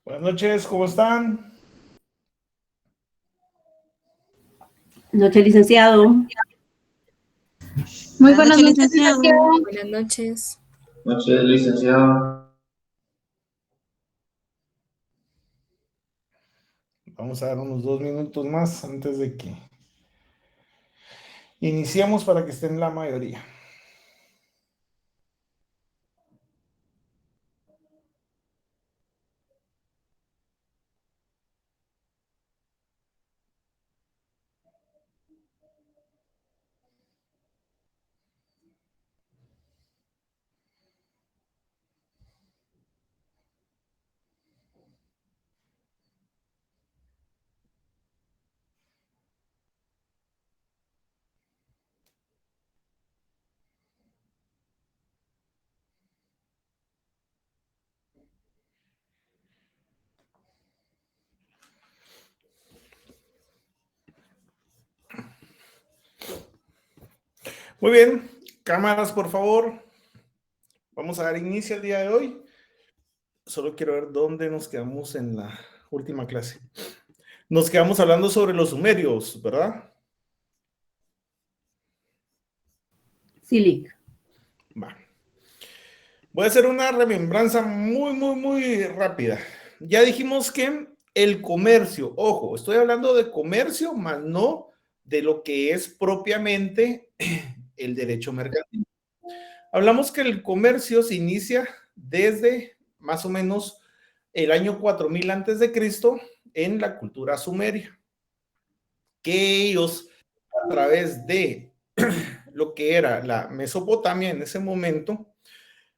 Buenas noches, ¿cómo están? Noche, licenciado. Muy Buenas buenas noches, noches, licenciado. licenciado. Buenas noches. Noches, licenciado. Vamos a dar unos 2 minutos más antes de que iniciemos para que estén la mayoría. Muy bien, cámaras, por favor. Vamos a dar inicio al día de hoy. Solo quiero ver dónde nos quedamos en la última clase. Nos quedamos hablando sobre los sumerios, ¿verdad? Silic. Va. Voy a hacer una remembranza muy rápida. Ya dijimos que el comercio, ojo, estoy hablando de comercio, más no de lo que es propiamente el derecho mercantil. Hablamos que el comercio se inicia desde más o menos el año 4000 antes de Cristo en la cultura sumeria, que ellos a través de lo que era la Mesopotamia en ese momento,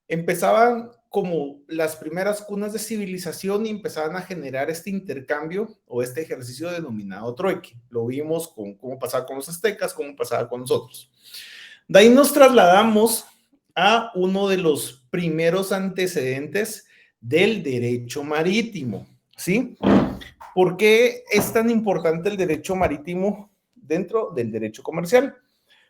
empezaban como las primeras cunas de civilización y empezaban a generar este intercambio o este ejercicio denominado trueque. Lo vimos con cómo pasaba con los aztecas, cómo pasaba con nosotros. De ahí nos trasladamos a uno de los primeros antecedentes del derecho marítimo, ¿sí? ¿Por qué es tan importante el derecho marítimo dentro del derecho comercial?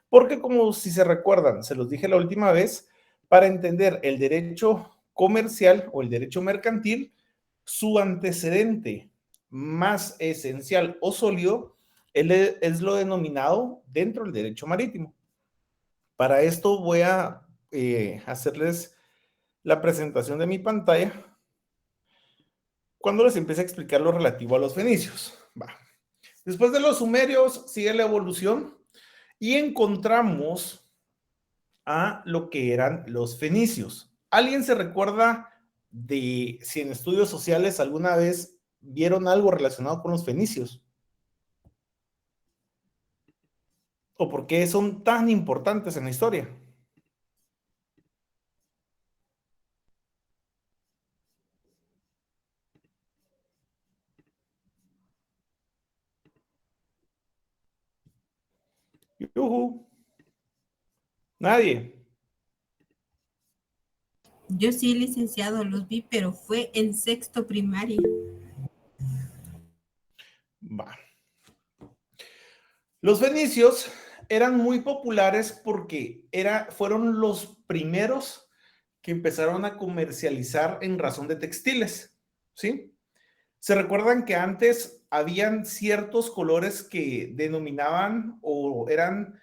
Porque como si se recuerdan, se los dije la última vez, para entender el derecho comercial o el derecho mercantil, su antecedente más esencial o sólido es lo denominado dentro del derecho marítimo. Para esto voy a hacerles la presentación de mi pantalla cuando les empiece a explicar lo relativo a los fenicios. Va. Después de los sumerios sigue la evolución y encontramos a lo que eran los fenicios. ¿Alguien se recuerda de si en estudios sociales alguna vez vieron algo relacionado con los fenicios? ¿O por qué son tan importantes en la historia? ¡Yujú! Nadie. Yo sí, licenciado, los vi, pero fue en sexto primaria. Va. Los fenicios eran muy populares porque fueron los primeros que empezaron a comercializar en razón de textiles, ¿sí? ¿Se recuerdan que antes habían ciertos colores que denominaban o eran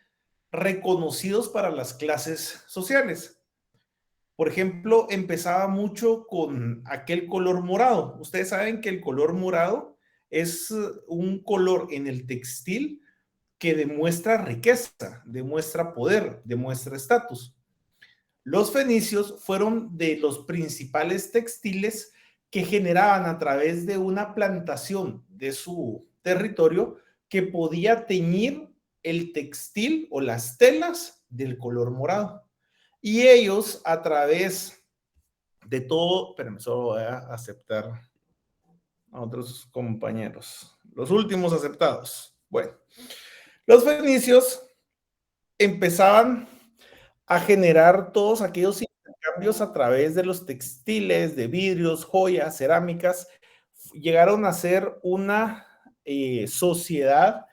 reconocidos para las clases sociales? Por ejemplo, empezaba mucho con aquel color morado. Ustedes saben que el color morado es un color en el textil que demuestra riqueza, demuestra poder, demuestra estatus. Los fenicios fueron de los principales textiles que generaban a través de una plantación de su territorio que podía teñir el textil o las telas del color morado. Y ellos a través de todo, pero solo voy a aceptar a otros compañeros, los últimos aceptados. Bueno, los fenicios empezaban a generar todos aquellos intercambios a través de los textiles, de vidrios, joyas, cerámicas. Llegaron a ser una sociedad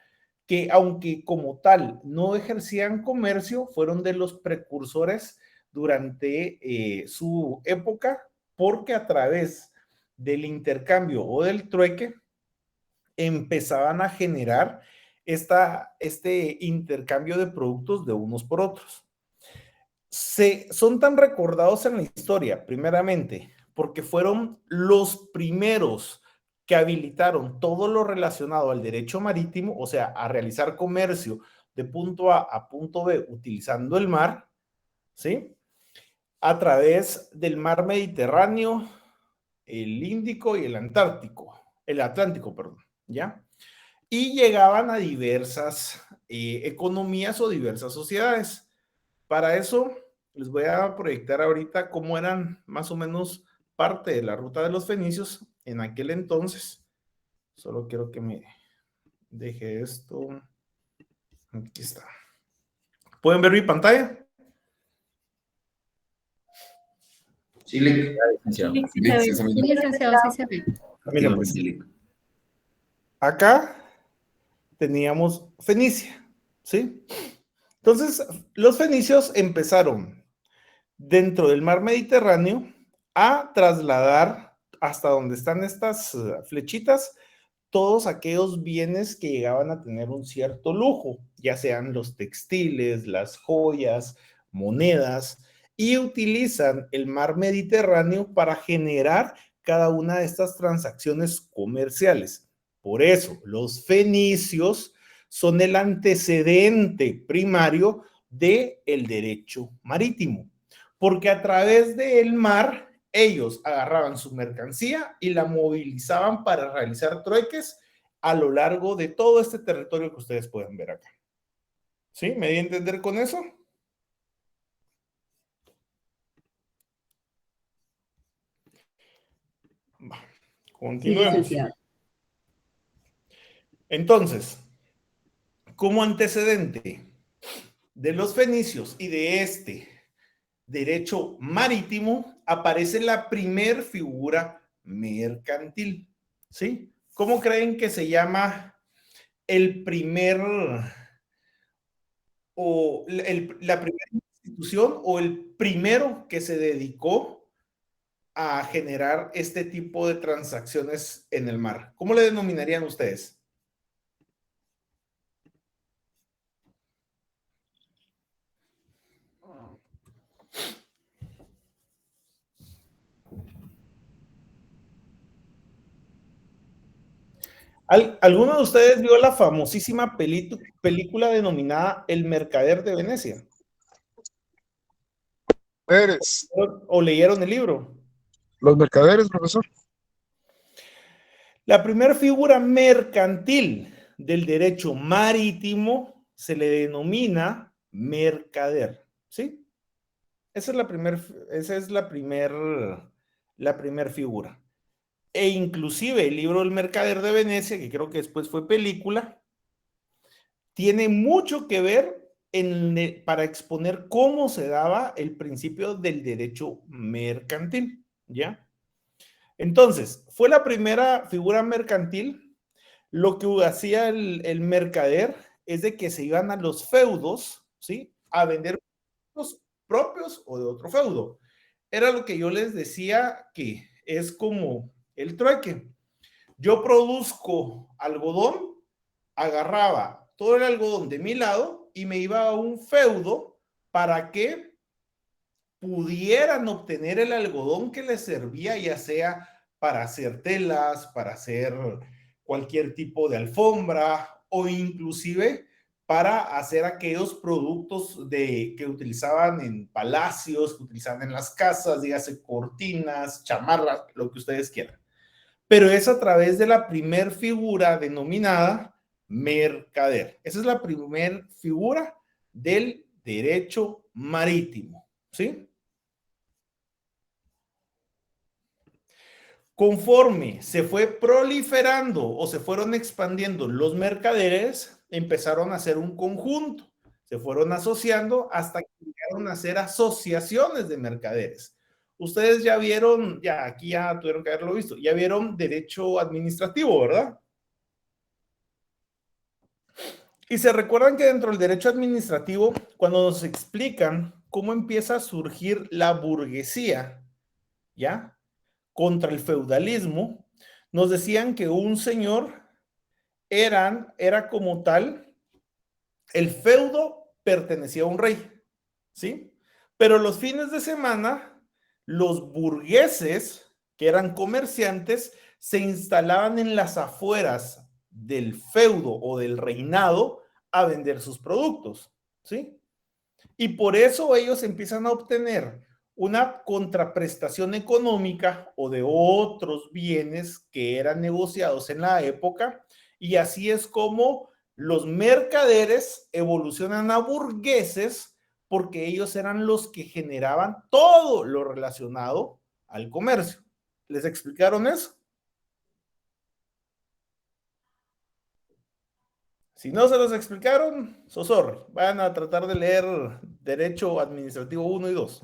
que, aunque como tal no ejercían comercio, fueron de los precursores durante su época, porque a través del intercambio o del trueque, empezaban a generar este intercambio de productos de unos por otros. Son tan recordados en la historia, primeramente, porque fueron los primeros que habilitaron todo lo relacionado al derecho marítimo, o sea, a realizar comercio de punto a punto B utilizando el mar, ¿sí? A través del mar Mediterráneo, el Índico y el Atlántico, perdón, ¿ya? Y llegaban a diversas economías o diversas sociedades. Para eso les voy a proyectar ahorita cómo eran más o menos parte de la ruta de los fenicios en aquel entonces. Solo quiero que me deje esto. Aquí está. ¿Pueden ver mi pantalla? Sí, Lic. Licenciado. Sí, licenciado, sí se ve. Mira, pues, acá teníamos Fenicia, ¿sí? Entonces, los fenicios empezaron dentro del mar Mediterráneo a trasladar hasta donde están estas flechitas todos aquellos bienes que llegaban a tener un cierto lujo, ya sean los textiles, las joyas, monedas, y utilizan el mar Mediterráneo para generar cada una de estas transacciones comerciales. Por eso, los fenicios son el antecedente primario del derecho marítimo, porque a través del mar ellos agarraban su mercancía y la movilizaban para realizar trueques a lo largo de todo este territorio que ustedes pueden ver acá. ¿Sí? ¿Me di a entender con eso? Continuemos. Sí, Entonces, como antecedente de los fenicios y de este derecho marítimo, aparece la primer figura mercantil. ¿Sí? ¿Cómo creen que se llama el primer la primera institución o el primero que se dedicó a generar este tipo de transacciones en el mar? ¿Cómo le denominarían ustedes? ¿Alguno de ustedes vio la famosísima película denominada El Mercader de Venecia? Mercaderes. ¿O leyeron el libro? Los mercaderes, profesor. La primera figura mercantil del derecho marítimo se le denomina mercader, ¿sí? Esa es la primer figura. E inclusive el libro El Mercader de Venecia, que creo que después fue película, tiene mucho que ver para exponer cómo se daba el principio del derecho mercantil, ¿ya? Entonces, fue la primera figura mercantil. Lo que hacía el mercader es de que se iban a los feudos, ¿sí? A vender los propios o de otro feudo. Era lo que yo les decía que es como el trueque. Yo produzco algodón, agarraba todo el algodón de mi lado y me iba a un feudo para que pudieran obtener el algodón que les servía, ya sea para hacer telas, para hacer cualquier tipo de alfombra o inclusive para hacer aquellos productos que utilizaban en palacios, que utilizaban en las casas, dígase cortinas, chamarras, lo que ustedes quieran. Pero es a través de la primer figura denominada mercader. Esa es la primer figura del derecho marítimo, ¿sí? Conforme se fue proliferando o se fueron expandiendo los mercaderes, empezaron a ser un conjunto, se fueron asociando hasta que llegaron a ser asociaciones de mercaderes. Ustedes ya vieron, aquí ya tuvieron que haberlo visto, ya vieron derecho administrativo, ¿verdad? Y se recuerdan que dentro del derecho administrativo, cuando nos explican cómo empieza a surgir la burguesía, ¿ya? contra el feudalismo, nos decían que un señor era como tal, el feudo pertenecía a un rey, ¿sí? Pero los fines de semana, los burgueses, que eran comerciantes, se instalaban en las afueras del feudo o del reinado a vender sus productos, ¿sí? Y por eso ellos empiezan a obtener una contraprestación económica o de otros bienes que eran negociados en la época, y así es como los mercaderes evolucionan a burgueses, porque ellos eran los que generaban todo lo relacionado al comercio. ¿Les explicaron eso? Si no se los explicaron, so sorry. Van a tratar de leer Derecho Administrativo 1 y 2.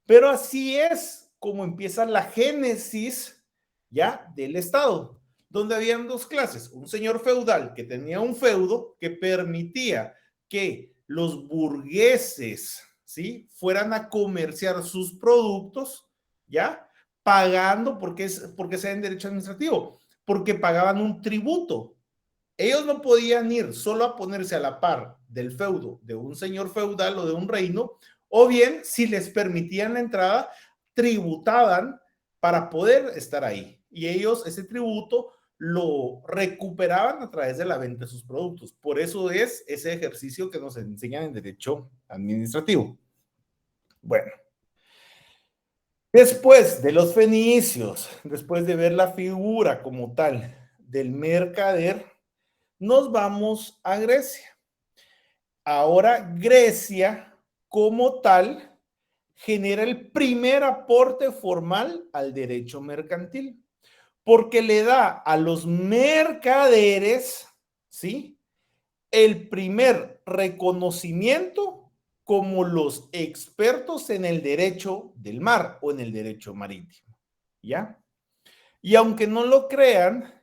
Pero así es como empieza la génesis ya del Estado, donde habían dos clases. Un señor feudal que tenía un feudo que permitía que los burgueses, ¿sí?, fueran a comerciar sus productos, ¿ya? Pagando, porque se en derecho administrativo, porque pagaban un tributo. Ellos no podían ir solo a ponerse a la par del feudo de un señor feudal o de un reino, o bien, si les permitían la entrada, tributaban para poder estar ahí. Y ellos ese tributo lo recuperaban a través de la venta de sus productos. Por eso es ese ejercicio que nos enseñan en derecho administrativo. Bueno, después de los fenicios, después de ver la figura como tal del mercader, nos vamos a Grecia. Ahora Grecia como tal genera el primer aporte formal al derecho mercantil, porque le da a los mercaderes, ¿sí?, el primer reconocimiento como los expertos en el derecho del mar o en el derecho marítimo, ¿ya? Y aunque no lo crean,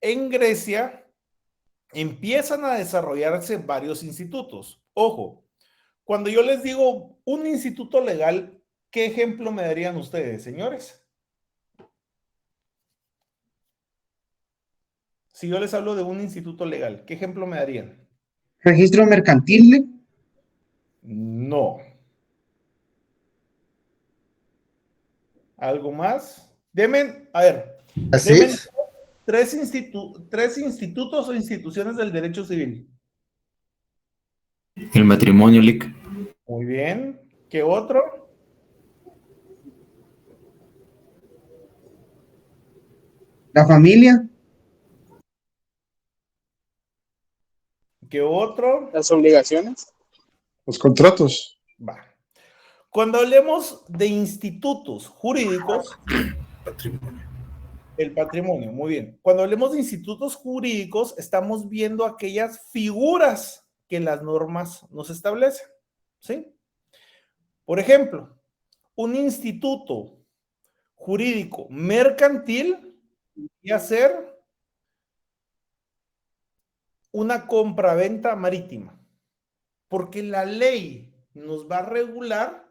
en Grecia empiezan a desarrollarse varios institutos. Ojo, cuando yo les digo un instituto legal, ¿qué ejemplo me darían ustedes, señores? Si yo les hablo de un instituto legal, ¿qué ejemplo me darían? Registro mercantil. No. ¿Algo más? Demen, a ver, Así demen es. tres institutos o instituciones del derecho civil. El matrimonio, Lic. Muy bien. ¿Qué otro? La familia. ¿Qué otro? Las obligaciones. Los contratos. Va. Cuando hablemos de institutos jurídicos, Patrimonio. el patrimonio, muy bien. Cuando hablemos de institutos jurídicos, estamos viendo aquellas figuras que las normas nos establecen, ¿sí? Por ejemplo, un instituto jurídico mercantil y hacer una compraventa marítima, porque la ley nos va a regular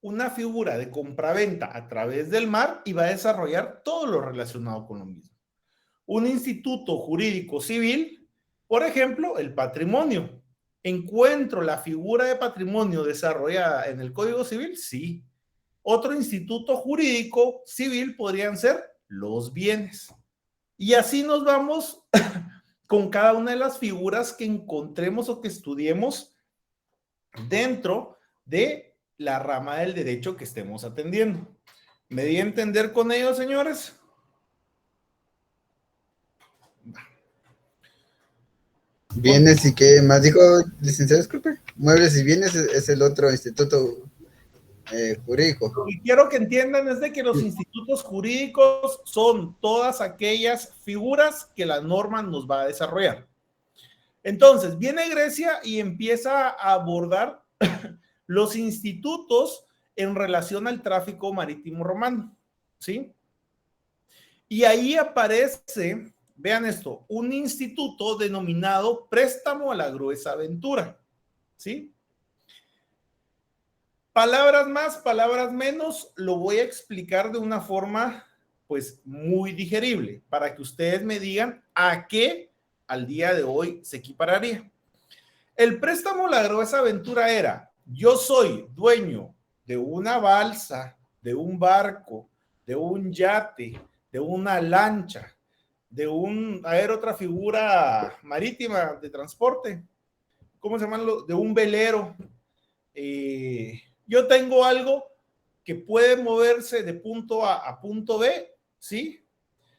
una figura de compraventa a través del mar y va a desarrollar todo lo relacionado con lo mismo. Un instituto jurídico civil, por ejemplo, el patrimonio. ¿Encuentro la figura de patrimonio desarrollada en el Código Civil? Sí. Otro instituto jurídico civil podrían ser los bienes. Y así nos vamos con cada una de las figuras que encontremos o que estudiemos dentro de la rama del derecho que estemos atendiendo. ¿Me di a entender con ello, señores? Bienes y qué más dijo, licenciado, disculpe. Muebles y bienes es el otro instituto jurídico. Lo que quiero que entiendan es de que los institutos jurídicos son todas aquellas figuras que la norma nos va a desarrollar. Entonces, viene Grecia y empieza a abordar los institutos en relación al tráfico marítimo romano, ¿sí? Y ahí aparece, vean esto, un instituto denominado Préstamo a la Gruesa Aventura, ¿sí? Palabras más, palabras menos, lo voy a explicar de una forma pues muy digerible, para que ustedes me digan a qué al día de hoy se equipararía. El préstamo La Gruesa Aventura era: yo soy dueño de una balsa, de un barco, de un yate, de una lancha, a ver, otra figura marítima de transporte, ¿cómo se llaman? De un velero. Yo tengo algo que puede moverse de punto A a punto B, ¿sí?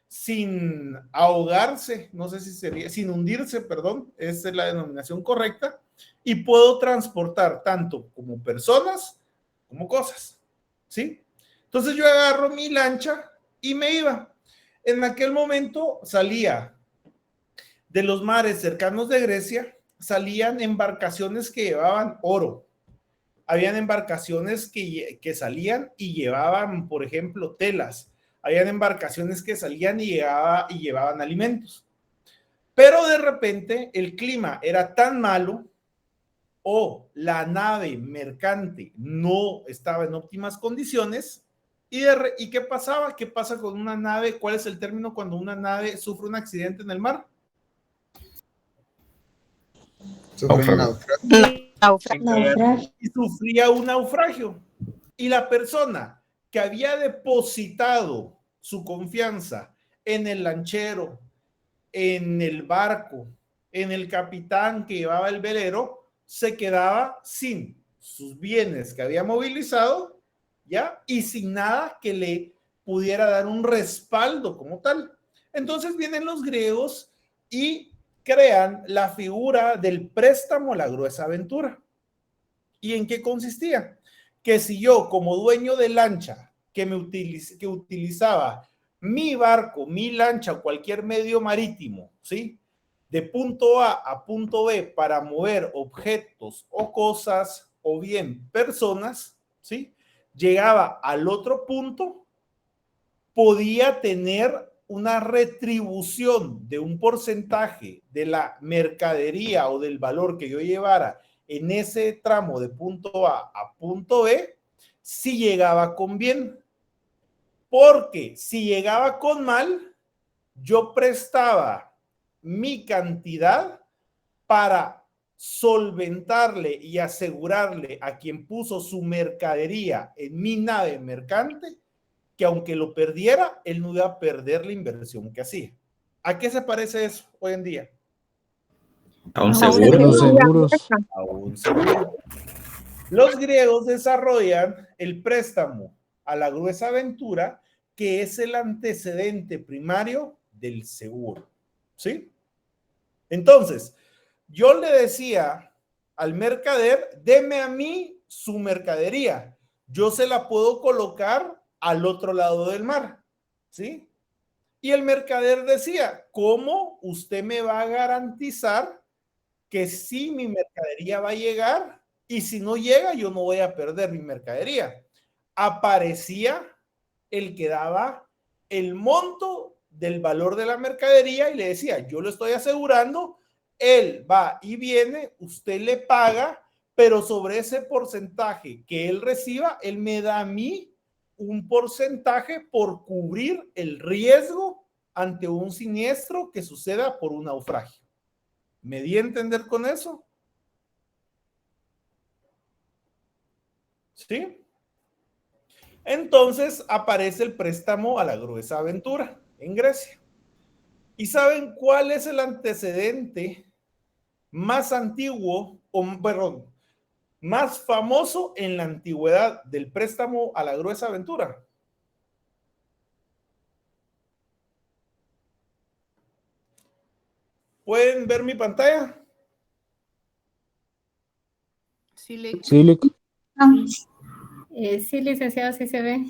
Sin ahogarse, no sé si sería, sin hundirse, perdón, esa es la denominación correcta, y puedo transportar tanto como personas como cosas, ¿sí? Entonces yo agarro mi lancha y me iba. En aquel momento salía de los mares cercanos de Grecia, salían embarcaciones que llevaban oro. Habían embarcaciones que salían y llevaban, por ejemplo, telas. Habían embarcaciones que salían y llevaban alimentos. Pero de repente el clima era tan malo o la nave mercante no estaba en óptimas condiciones. ¿Y qué pasaba? ¿Qué pasa con una nave? ¿Cuál es el término cuando una nave sufre un accidente en el mar? Sufre un Naufragio. Y sufría un naufragio. Y la persona que había depositado su confianza en el lanchero, en el barco, en el capitán que llevaba el velero, se quedaba sin sus bienes que había movilizado, ¿ya? Y sin nada que le pudiera dar un respaldo como tal. Entonces vienen los griegos y crean la figura del préstamo La Gruesa Aventura. ¿Y en qué consistía? Que si yo, como dueño de lancha, que utilizaba mi barco, mi lancha o cualquier medio marítimo, ¿sí?, de punto A a punto B para mover objetos o cosas o bien personas, ¿sí?, llegaba al otro punto, podía tener una retribución de un porcentaje de la mercadería o del valor que yo llevara en ese tramo de punto A a punto B, si llegaba con bien. Porque si llegaba con mal, yo prestaba mi cantidad para solventarle y asegurarle a quien puso su mercadería en mi nave mercante que aunque lo perdiera, él no iba a perder la inversión que hacía. ¿A qué se parece eso hoy en día? A un seguro. Los seguros. A un seguro. Los griegos desarrollan el préstamo a La Gruesa Aventura, que es el antecedente primario del seguro, ¿sí? Entonces, yo le decía al mercader: deme a mí su mercadería, yo se la puedo colocar al otro lado del mar, ¿sí? Y el mercader decía: ¿cómo usted me va a garantizar que sí mi mercadería va a llegar? Y si no llega, yo no voy a perder mi mercadería. Aparecía el que daba el monto del valor de la mercadería y le decía: yo lo estoy asegurando, él va y viene, usted le paga, pero sobre ese porcentaje que él reciba, él me da a mí un porcentaje por cubrir el riesgo ante un siniestro que suceda por un naufragio. ¿Me di a entender con eso? ¿Sí? Entonces aparece el préstamo a La Gruesa Aventura en Grecia. ¿Y saben cuál es el antecedente más antiguo, perdón, más famoso en la antigüedad del préstamo a La Gruesa Aventura? ¿Pueden ver mi pantalla? Sí, Sí, licenciado, sí se ve.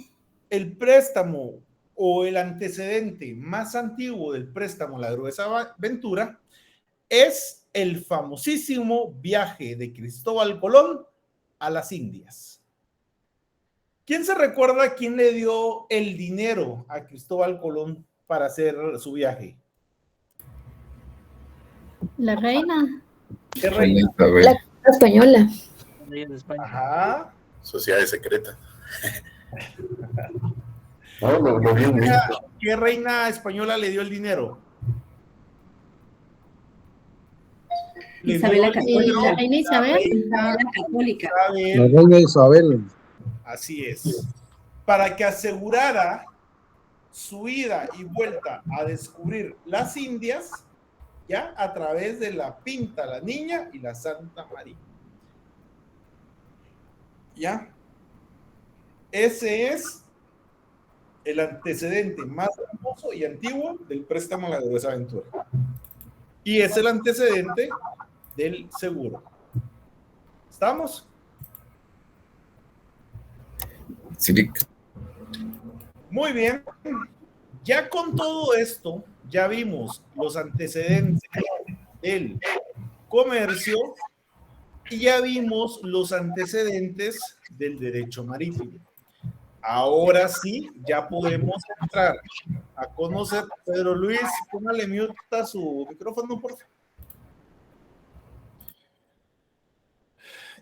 El préstamo o el antecedente más antiguo del préstamo La Gruesa Aventura es el famosísimo viaje de Cristóbal Colón a las Indias. ¿Quién se recuerda quién le dio el dinero a Cristóbal Colón para hacer su viaje? La reina. ¿Qué reina? La Española. Ajá. sociedad secreta. No, lo vi en México. ¿Qué reina española le dio el dinero? Le Isabel dio la el Católica. dinero La reina Isabel. Isabel la Católica. La Isabel, reina Isabel. así es, para que asegurara su ida y vuelta a descubrir las Indias, ya a través de la Pinta la Niña y la Santa María. ¿Ya? Ese es el antecedente más famoso y antiguo del préstamo a la gruesa aventura. Y es el antecedente del seguro. ¿Estamos? Sí, Muy bien. Ya con todo esto, ya vimos los antecedentes del comercio y ya vimos los antecedentes del derecho marítimo. Ahora sí, ya podemos entrar a conocer. Pedro Luis, póngale mute a su micrófono, por favor.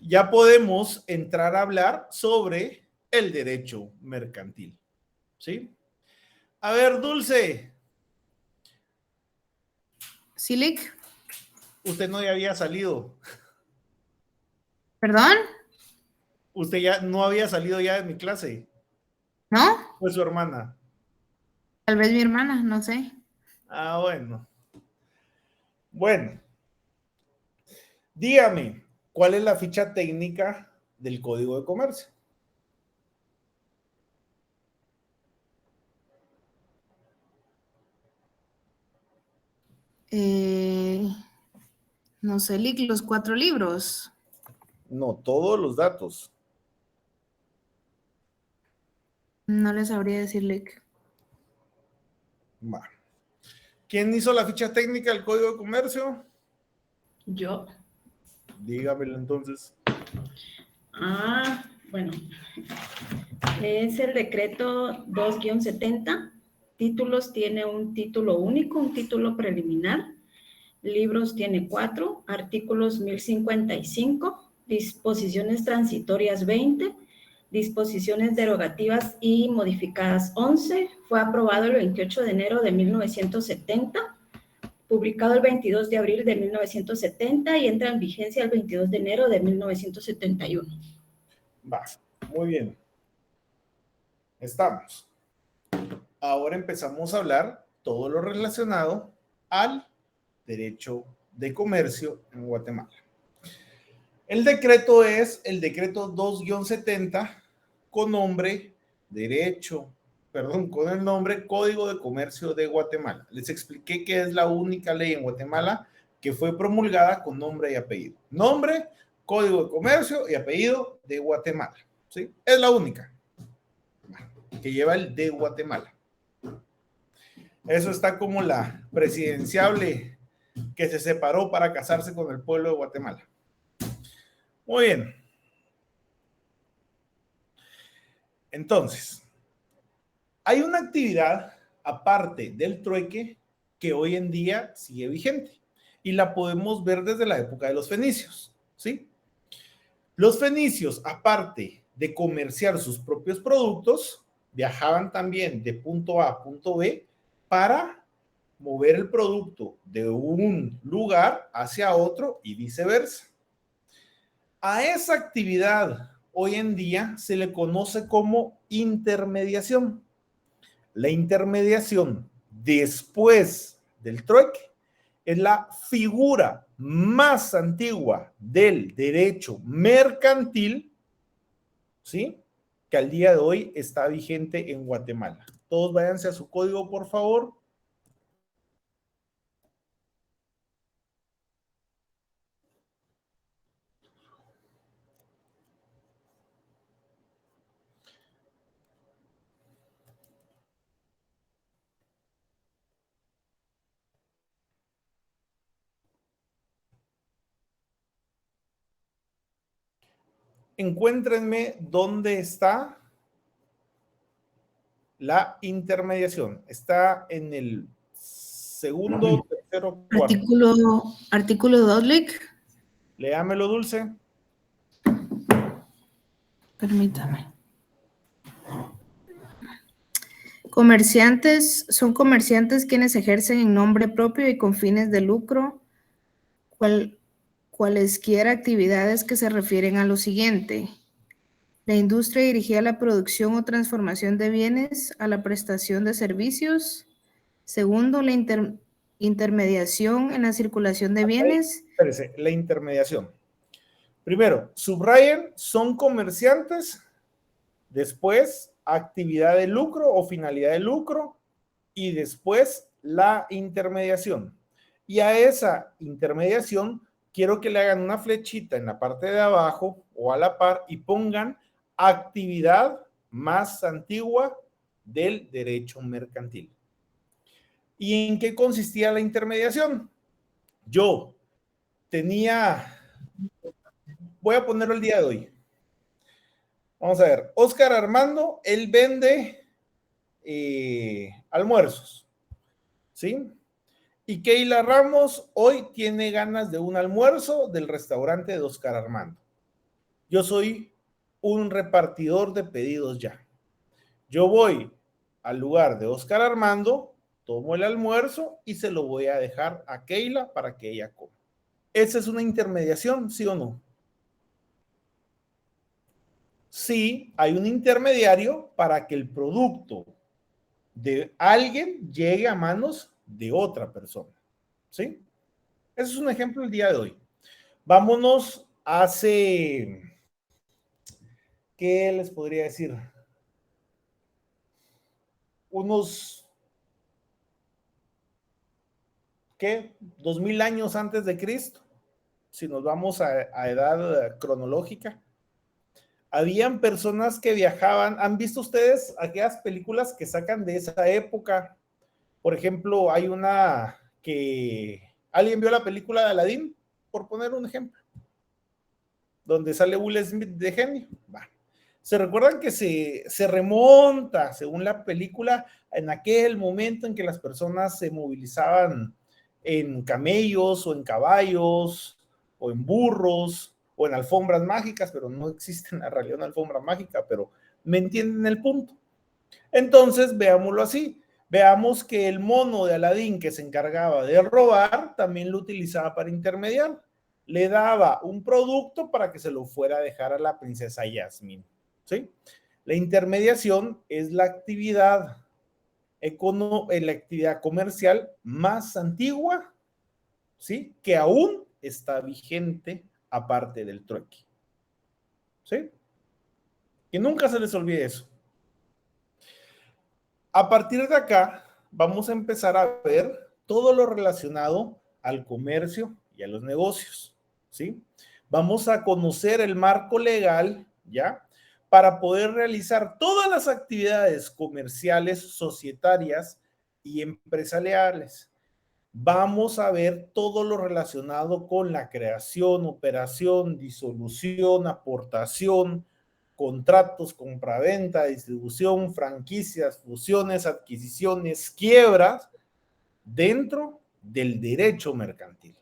Ya podemos entrar a hablar sobre el derecho mercantil. ¿Sí? A ver, Dulce, Silic, usted no ya había salido. ¿perdón? Usted ya no había salido ya de mi clase. ¿No? Fue su hermana. Tal vez mi hermana, no sé. Ah, bueno. Bueno. Dígame, ¿cuál es la ficha técnica del Código de Comercio? No sé, Lic, los 4 libros. No, todos los datos. No les sabría decir, Lic. Va. ¿Quién hizo la ficha técnica del Código de Comercio? Yo. Dígamelo entonces. Bueno. Es el decreto 2-70. Títulos tiene un título único, un título preliminar. Libros tiene 4. Artículos 1055. Disposiciones transitorias 20. Disposiciones derogativas y modificadas 11. Fue aprobado el 28 de enero de 1970. Publicado el 22 de abril de 1970 y entra en vigencia el 22 de enero de 1971. Va, muy bien. Estamos. Ahora empezamos a hablar todo lo relacionado al derecho de comercio en Guatemala. El decreto es el decreto 2-70 con el nombre Código de Comercio de Guatemala. Les expliqué que es la única ley en Guatemala que fue promulgada con nombre y apellido. Nombre, Código de Comercio y apellido de Guatemala. ¿Sí? Es la única que lleva el de Guatemala. Eso está como la presidenciable que se separó para casarse con el pueblo de Guatemala. Muy bien. Entonces, hay una actividad aparte del trueque que hoy en día sigue vigente y la podemos ver desde la época de los fenicios, ¿sí? Los fenicios, aparte de comerciar sus propios productos, viajaban también de punto A a punto B para mover el producto de un lugar hacia otro y viceversa. A esa actividad hoy en día se le conoce como intermediación. La intermediación después del trueque es la figura más antigua del derecho mercantil, ¿sí? Que al día de hoy está vigente en Guatemala. Todos váyanse a su código, por favor. Encuéntrenme dónde está la intermediación. Está en el segundo, tercero, cuarto. Artículo 2, Lic. Léamelo, Dulce. Permítame. Comerciantes son comerciantes quienes ejercen en nombre propio y con fines de lucro cualesquiera actividades que se refieren a lo siguiente: la industria dirigida a la producción o transformación de bienes, a la prestación de servicios. Segundo, la intermediación en la circulación de bienes. Espérese, la intermediación. Primero, subrayen, son comerciantes. Después, actividad de lucro o finalidad de lucro. Y después, la intermediación. Y a esa intermediación, quiero que le hagan una flechita en la parte de abajo o a la par y pongan actividad más antigua del derecho mercantil. ¿Y en qué consistía la intermediación? Yo tenía, voy a ponerlo el día de hoy. Vamos a ver, Oscar Armando, él vende almuerzos, ¿sí? Y Keila Ramos hoy tiene ganas de un almuerzo del restaurante de Oscar Armando. Yo soy un repartidor de pedidos ya. Yo voy al lugar de Oscar Armando, tomo el almuerzo y se lo voy a dejar a Keila para que ella coma. ¿Esa es una intermediación, sí o no? Sí, hay un intermediario para que el producto de alguien llegue a manos de otra persona, ¿sí? Ese es un ejemplo el día de hoy. Vámonos hace, ¿qué les podría decir? Unos, ¿qué? 2000 años antes de Cristo, si nos vamos a edad cronológica. Habían personas que viajaban. ¿Han visto ustedes aquellas películas que sacan de esa época? Por ejemplo, hay una que... ¿Alguien vio la película de Aladdin? Por poner un ejemplo. Donde sale Will Smith de genio. ¿Se recuerdan que se remonta, según la película, en aquel momento en que las personas se movilizaban en camellos o en caballos o en burros o en alfombras mágicas? Pero no existe en la realidad una alfombra mágica, pero me entienden el punto. Entonces, veámoslo así. Veamos que el mono de Aladín que se encargaba de robar, también lo utilizaba para intermediar. Le daba un producto para que se lo fuera a dejar a la princesa Yasmín, ¿sí? La intermediación es la actividad comercial más antigua, ¿sí? Que aún está vigente aparte del trueque, ¿sí? Que nunca se les olvide eso. A partir de acá, vamos a empezar a ver todo lo relacionado al comercio y a los negocios, ¿sí? Vamos a conocer el marco legal, ¿ya? Para poder realizar todas las actividades comerciales, societarias y empresariales. Vamos a ver todo lo relacionado con la creación, operación, disolución, aportación, contratos, compraventa, distribución, franquicias, fusiones, adquisiciones, quiebras dentro del derecho mercantil.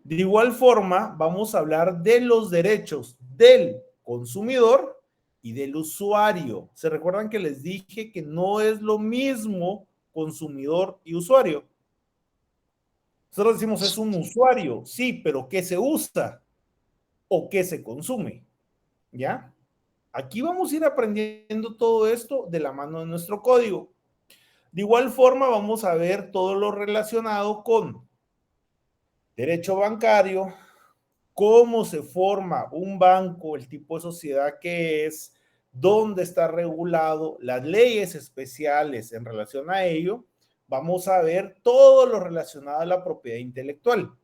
De igual forma, vamos a hablar de los derechos del consumidor y del usuario. ¿Se recuerdan que les dije que no es lo mismo consumidor y usuario? Nosotros decimos es un usuario, sí, pero ¿qué se usa o qué se consume? ¿Ya? Aquí vamos a ir aprendiendo todo esto de la mano de nuestro código. De igual forma, vamos a ver todo lo relacionado con derecho bancario, cómo se forma un banco, el tipo de sociedad que es, dónde está regulado, las leyes especiales en relación a ello. Vamos a ver todo lo relacionado a la propiedad intelectual,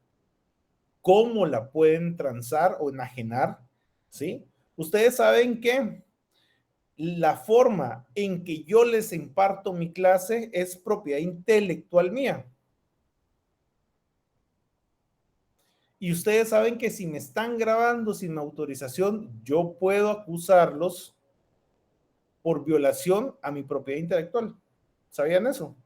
cómo la pueden transar o enajenar, ¿sí? Ustedes saben que la forma en que yo les imparto mi clase es propiedad intelectual mía. Y ustedes saben que si me están grabando sin autorización, yo puedo acusarlos por violación a mi propiedad intelectual. ¿Sabían eso?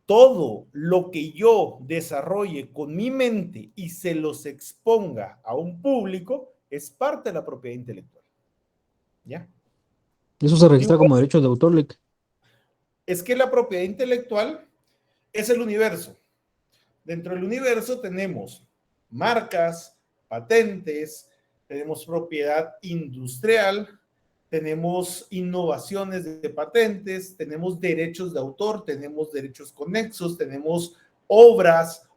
Todo lo que yo desarrolle con mi mente y se los exponga a un público es parte de la propiedad intelectual. ¿Ya? Eso se registra como derechos de autor, Lick. Es que la propiedad intelectual es el universo. Dentro del universo tenemos marcas, patentes, tenemos propiedad industrial, tenemos innovaciones de patentes, tenemos derechos de autor, tenemos derechos conexos, tenemos obras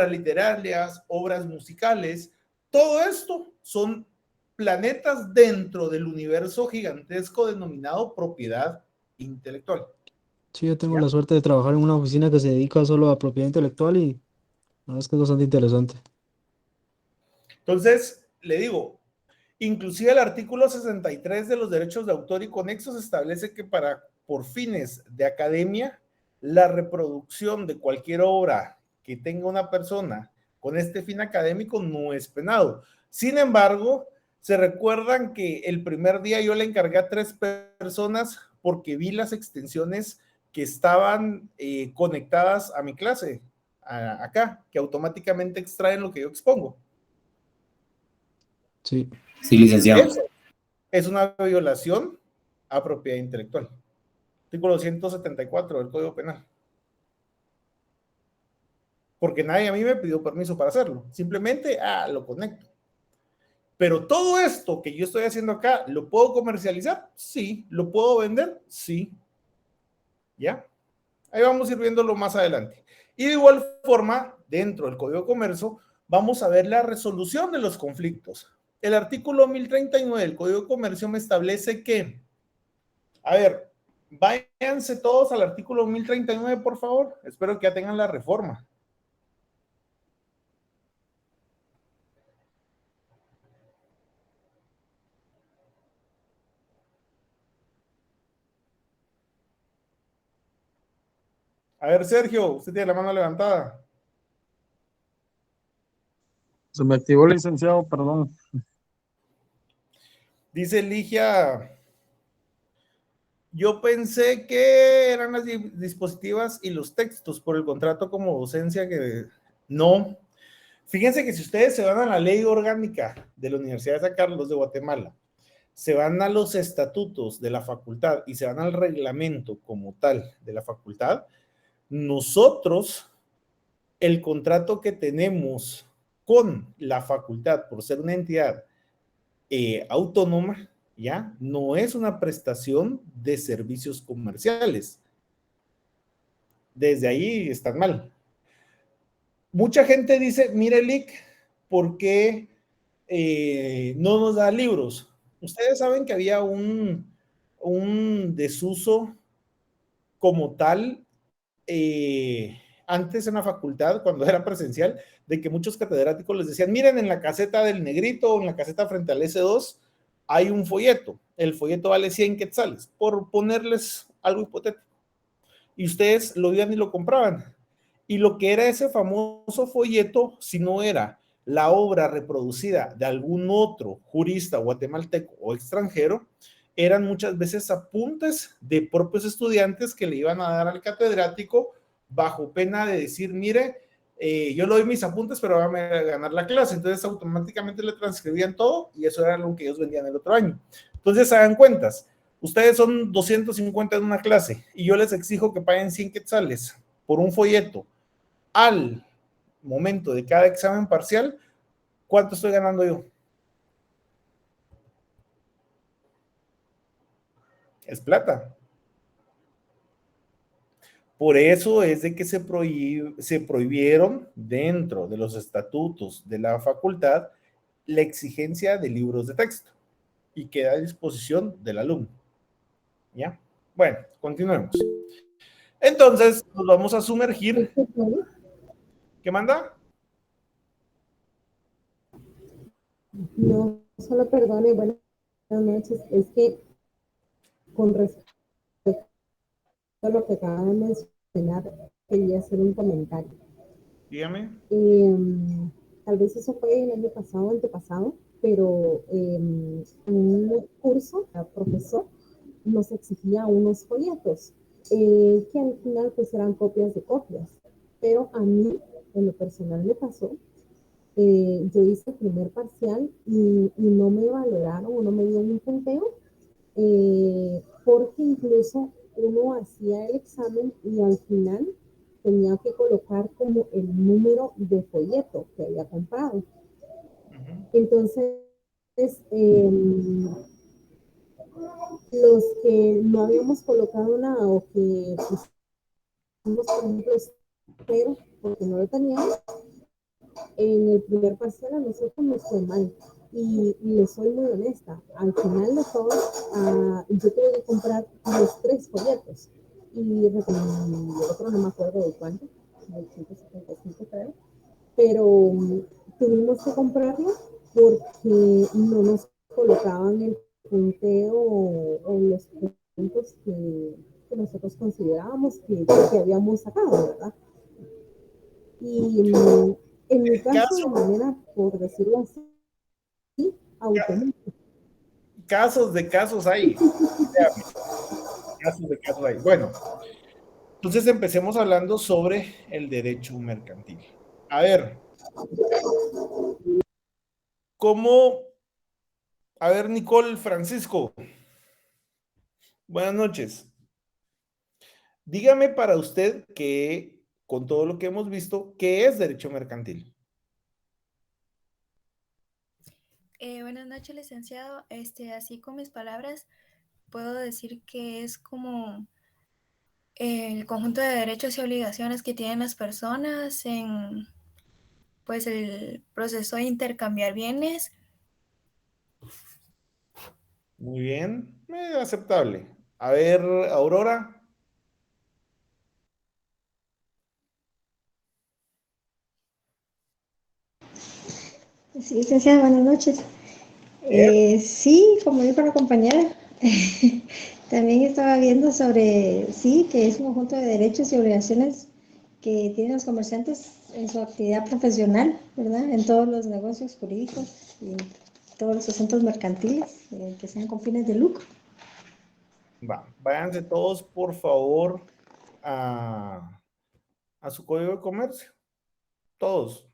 literarias, obras musicales. Todo esto son planetas dentro del universo gigantesco denominado propiedad intelectual. Sí, yo tengo la suerte de trabajar en una oficina que se dedica solo a propiedad intelectual y la verdad es que es bastante interesante. Entonces, le digo, inclusive el artículo 63 de los derechos de autor y conexos establece que por fines de academia, la reproducción de cualquier obra que tenga una persona con este fin académico no es penado. Sin embargo, se recuerdan que el primer día yo le encargué a 3 personas porque vi las extensiones que estaban conectadas a mi clase, acá, que automáticamente extraen lo que yo expongo. Sí. Sí, licenciado. Eso es una violación a propiedad intelectual. Artículo 174 del Código Penal. Porque nadie a mí me pidió permiso para hacerlo. Simplemente, lo conecto. Pero todo esto que yo estoy haciendo acá, ¿lo puedo comercializar? Sí. ¿Lo puedo vender? Sí. ¿Ya? Ahí vamos a ir viéndolo más adelante. Y de igual forma, dentro del Código de Comercio, vamos a ver la resolución de los conflictos. El artículo 1039 del Código de Comercio me establece que, a ver, váyanse todos al artículo 1039, por favor. Espero que ya tengan la reforma. A ver, Sergio, usted tiene la mano levantada. Se me activó el licenciado, perdón. Dice Ligia, yo pensé que eran las dispositivas y los textos por el contrato como docencia que no. Fíjense que si ustedes se van a la ley orgánica de la Universidad de San Carlos de Guatemala, se van a los estatutos de la facultad y se van al reglamento como tal de la facultad, nosotros, el contrato que tenemos con la facultad por ser una entidad autónoma, ya no es una prestación de servicios comerciales. Desde ahí están mal. Mucha gente dice, mire, Lick, ¿por qué no nos da libros? Ustedes saben que había un desuso como tal antes en la facultad, cuando era presencial, de que muchos catedráticos les decían, miren, en la caseta del negrito o en la caseta frente al S2 hay un folleto. El folleto vale 100 quetzales, por ponerles algo hipotético. Y ustedes lo iban y lo compraban. Y lo que era ese famoso folleto, si no era la obra reproducida de algún otro jurista guatemalteco o extranjero, eran muchas veces apuntes de propios estudiantes que le iban a dar al catedrático bajo pena de decir, mire, yo le doy mis apuntes, pero va a ganar la clase. Entonces automáticamente le transcribían todo y eso era lo que ellos vendían el otro año. Entonces hagan cuentas, ustedes son 250 en una clase y yo les exijo que paguen 100 quetzales por un folleto al momento de cada examen parcial. ¿Cuánto estoy ganando yo? Es plata. Por eso es de que se prohibieron dentro de los estatutos de la facultad la exigencia de libros de texto y queda a disposición del alumno. ¿Ya? Bueno, continuemos. Entonces, nos vamos a sumergir. ¿Qué manda? No, solo perdone, buenas noches. Es que con respecto a lo que acaba de mencionar, quería hacer un comentario. Dígame. Tal vez eso fue el año pasado, antepasado, pero en un curso, el profesor nos exigía unos folletos, que al final pues eran copias de copias. Pero a mí, en lo personal me pasó, yo hice el primer parcial y no me valoraron o no me dieron un punteo porque incluso uno hacía el examen y al final tenía que colocar como el número de folleto que había comprado. Entonces, los que no habíamos colocado nada o que pusimos, por ejemplo, cero, porque no lo teníamos, en el primer parcial a nosotros nos fue mal. Y les soy muy honesta, al final de todo, yo tuve que comprar los 3 folletos. Y el otro no me acuerdo de cuánto, de 175 creo, pero tuvimos que comprarlo porque no nos colocaban el punteo o los puntos que nosotros considerábamos que habíamos sacado, ¿verdad? Y en mi caso, de manera, por decirlo así, automática. Casos de casos hay. Casos de casos hay. Bueno, entonces empecemos hablando sobre el derecho mercantil. A ver, ¿cómo? A ver, Nicole Francisco. Buenas noches. Dígame para usted que, con todo lo que hemos visto, ¿qué es derecho mercantil? Buenas noches, licenciado. Así con mis palabras, puedo decir que es como el conjunto de derechos y obligaciones que tienen las personas en, pues, el proceso de intercambiar bienes. Muy bien, aceptable. A ver, Aurora. Sí, licenciada, buenas noches. Sí, como dijo la compañera, también estaba viendo sobre, sí, que es un conjunto de derechos y obligaciones que tienen los comerciantes en su actividad profesional, ¿verdad? En todos los negocios jurídicos y todos los asuntos mercantiles que sean con fines de lucro. Váyanse todos, por favor, a su código de comercio. Todos.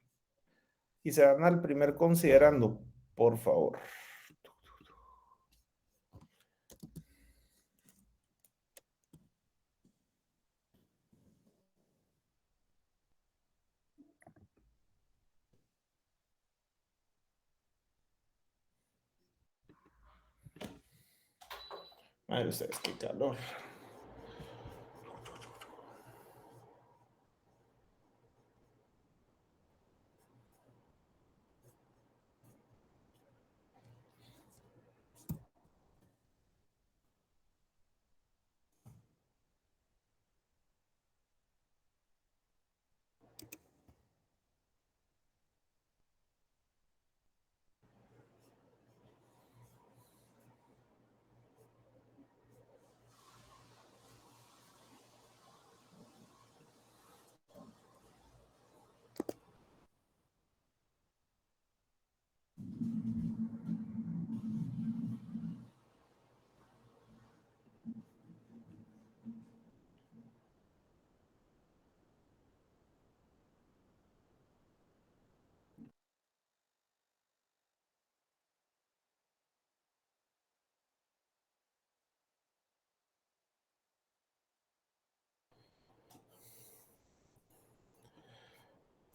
Y se van al primer considerando, por favor. Ay, ustedes, qué calor.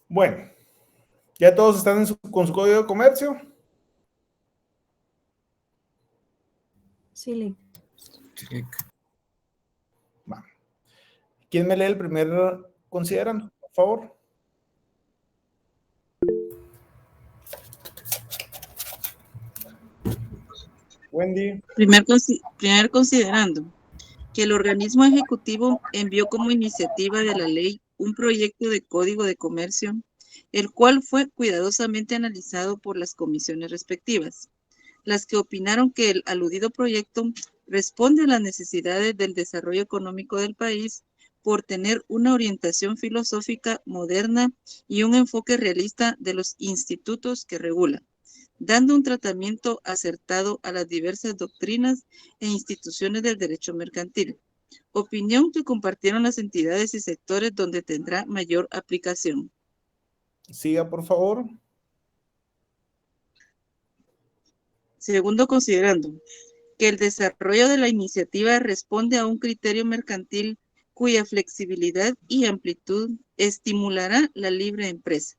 Bueno, ¿ya todos están con su código de comercio? Sí, Va. ¿Quién me lee el primer considerando, por favor? Wendy. Primer considerando que el organismo ejecutivo envió como iniciativa de la ley un proyecto de código de comercio, el cual fue cuidadosamente analizado por las comisiones respectivas, las que opinaron que el aludido proyecto responde a las necesidades del desarrollo económico del país por tener una orientación filosófica moderna y un enfoque realista de los institutos que regula, dando un tratamiento acertado a las diversas doctrinas e instituciones del derecho mercantil, opinión que compartieron las entidades y sectores donde tendrá mayor aplicación. Siga, por favor. Segundo considerando que el desarrollo de la iniciativa responde a un criterio mercantil cuya flexibilidad y amplitud estimulará la libre empresa,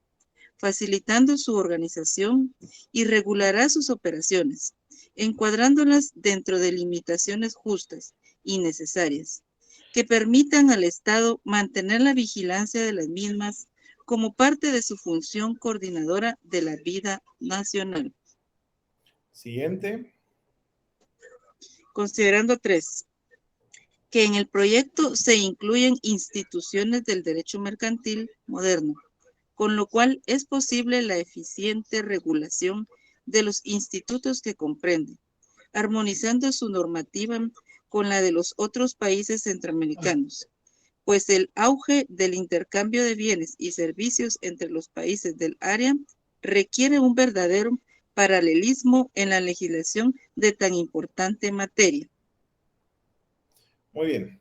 facilitando su organización y regulará sus operaciones, encuadrándolas dentro de limitaciones justas y necesarias, que permitan al Estado mantener la vigilancia de las mismas como parte de su función coordinadora de la vida nacional. Siguiente. Considerando 3, que en el proyecto se incluyen instituciones del derecho mercantil moderno, con lo cual es posible la eficiente regulación de los institutos que comprende, armonizando su normativa con la de los otros países centroamericanos, pues el auge del intercambio de bienes y servicios entre los países del área requiere un verdadero paralelismo en la legislación de tan importante materia. Muy bien.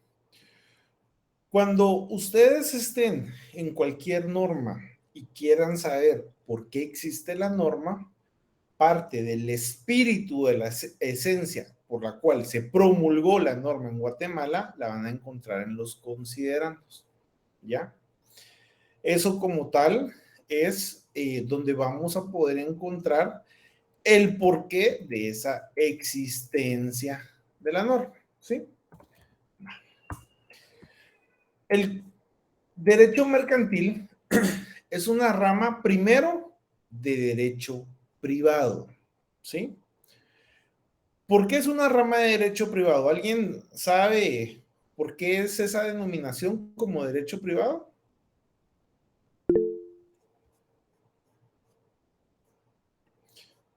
Cuando ustedes estén en cualquier norma y quieran saber por qué existe la norma, parte del espíritu de la esencia por la cual se promulgó la norma en Guatemala, la van a encontrar en los considerandos, ¿ya? Eso como tal es donde vamos a poder encontrar el porqué de esa existencia de la norma, ¿sí? El derecho mercantil es una rama primero de derecho privado, ¿sí? ¿Por qué es una rama de derecho privado? ¿Alguien sabe por qué es esa denominación como derecho privado?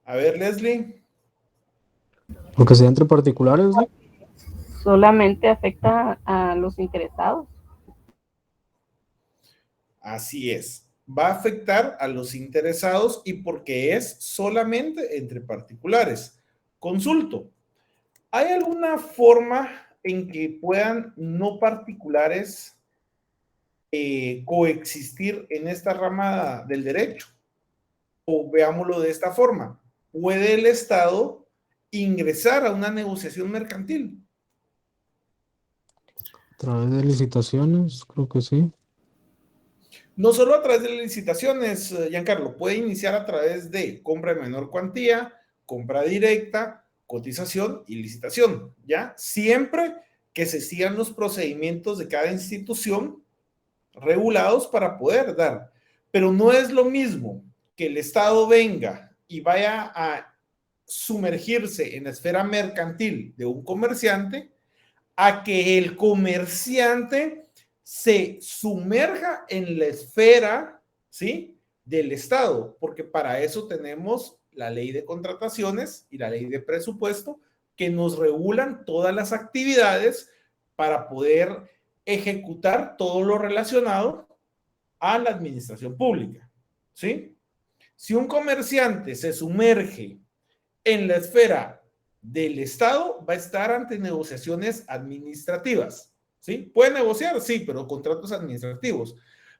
A ver, Leslie. Porque sea entre particulares, ¿no? Solamente afecta a los interesados. Así es. Va a afectar a los interesados y porque es solamente entre particulares. Consulto. ¿Hay alguna forma en que puedan no particulares coexistir en esta rama del derecho? O veámoslo de esta forma. ¿Puede el Estado ingresar a una negociación mercantil? A través de licitaciones, creo que sí. No solo a través de licitaciones, Giancarlo, puede iniciar a través de compra de menor cuantía, compra directa, cotización y licitación, ¿ya? Siempre que se sigan los procedimientos de cada institución regulados para poder dar. Pero no es lo mismo que el Estado venga y vaya a sumergirse en la esfera mercantil de un comerciante a que el comerciante se sumerja en la esfera, ¿sí?, del Estado, porque para eso tenemos la ley de contrataciones y la ley de presupuesto que nos regulan todas las actividades para poder ejecutar todo lo relacionado a la administración pública, ¿sí? Si un comerciante se sumerge en la esfera del Estado, va a estar ante negociaciones administrativas, ¿sí? ¿Puede negociar? Sí, pero contratos administrativos.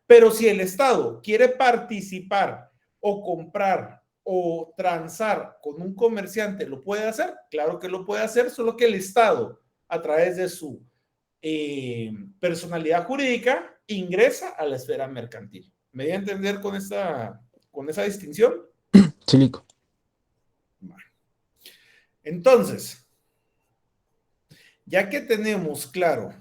Pero si el Estado quiere participar o comprar o transar con un comerciante, ¿lo puede hacer? Claro que lo puede hacer, solo que el Estado, a través de su personalidad jurídica, ingresa a la esfera mercantil. ¿Me voy a entender con esa distinción? Sí, Lico. Entonces, ya que tenemos claro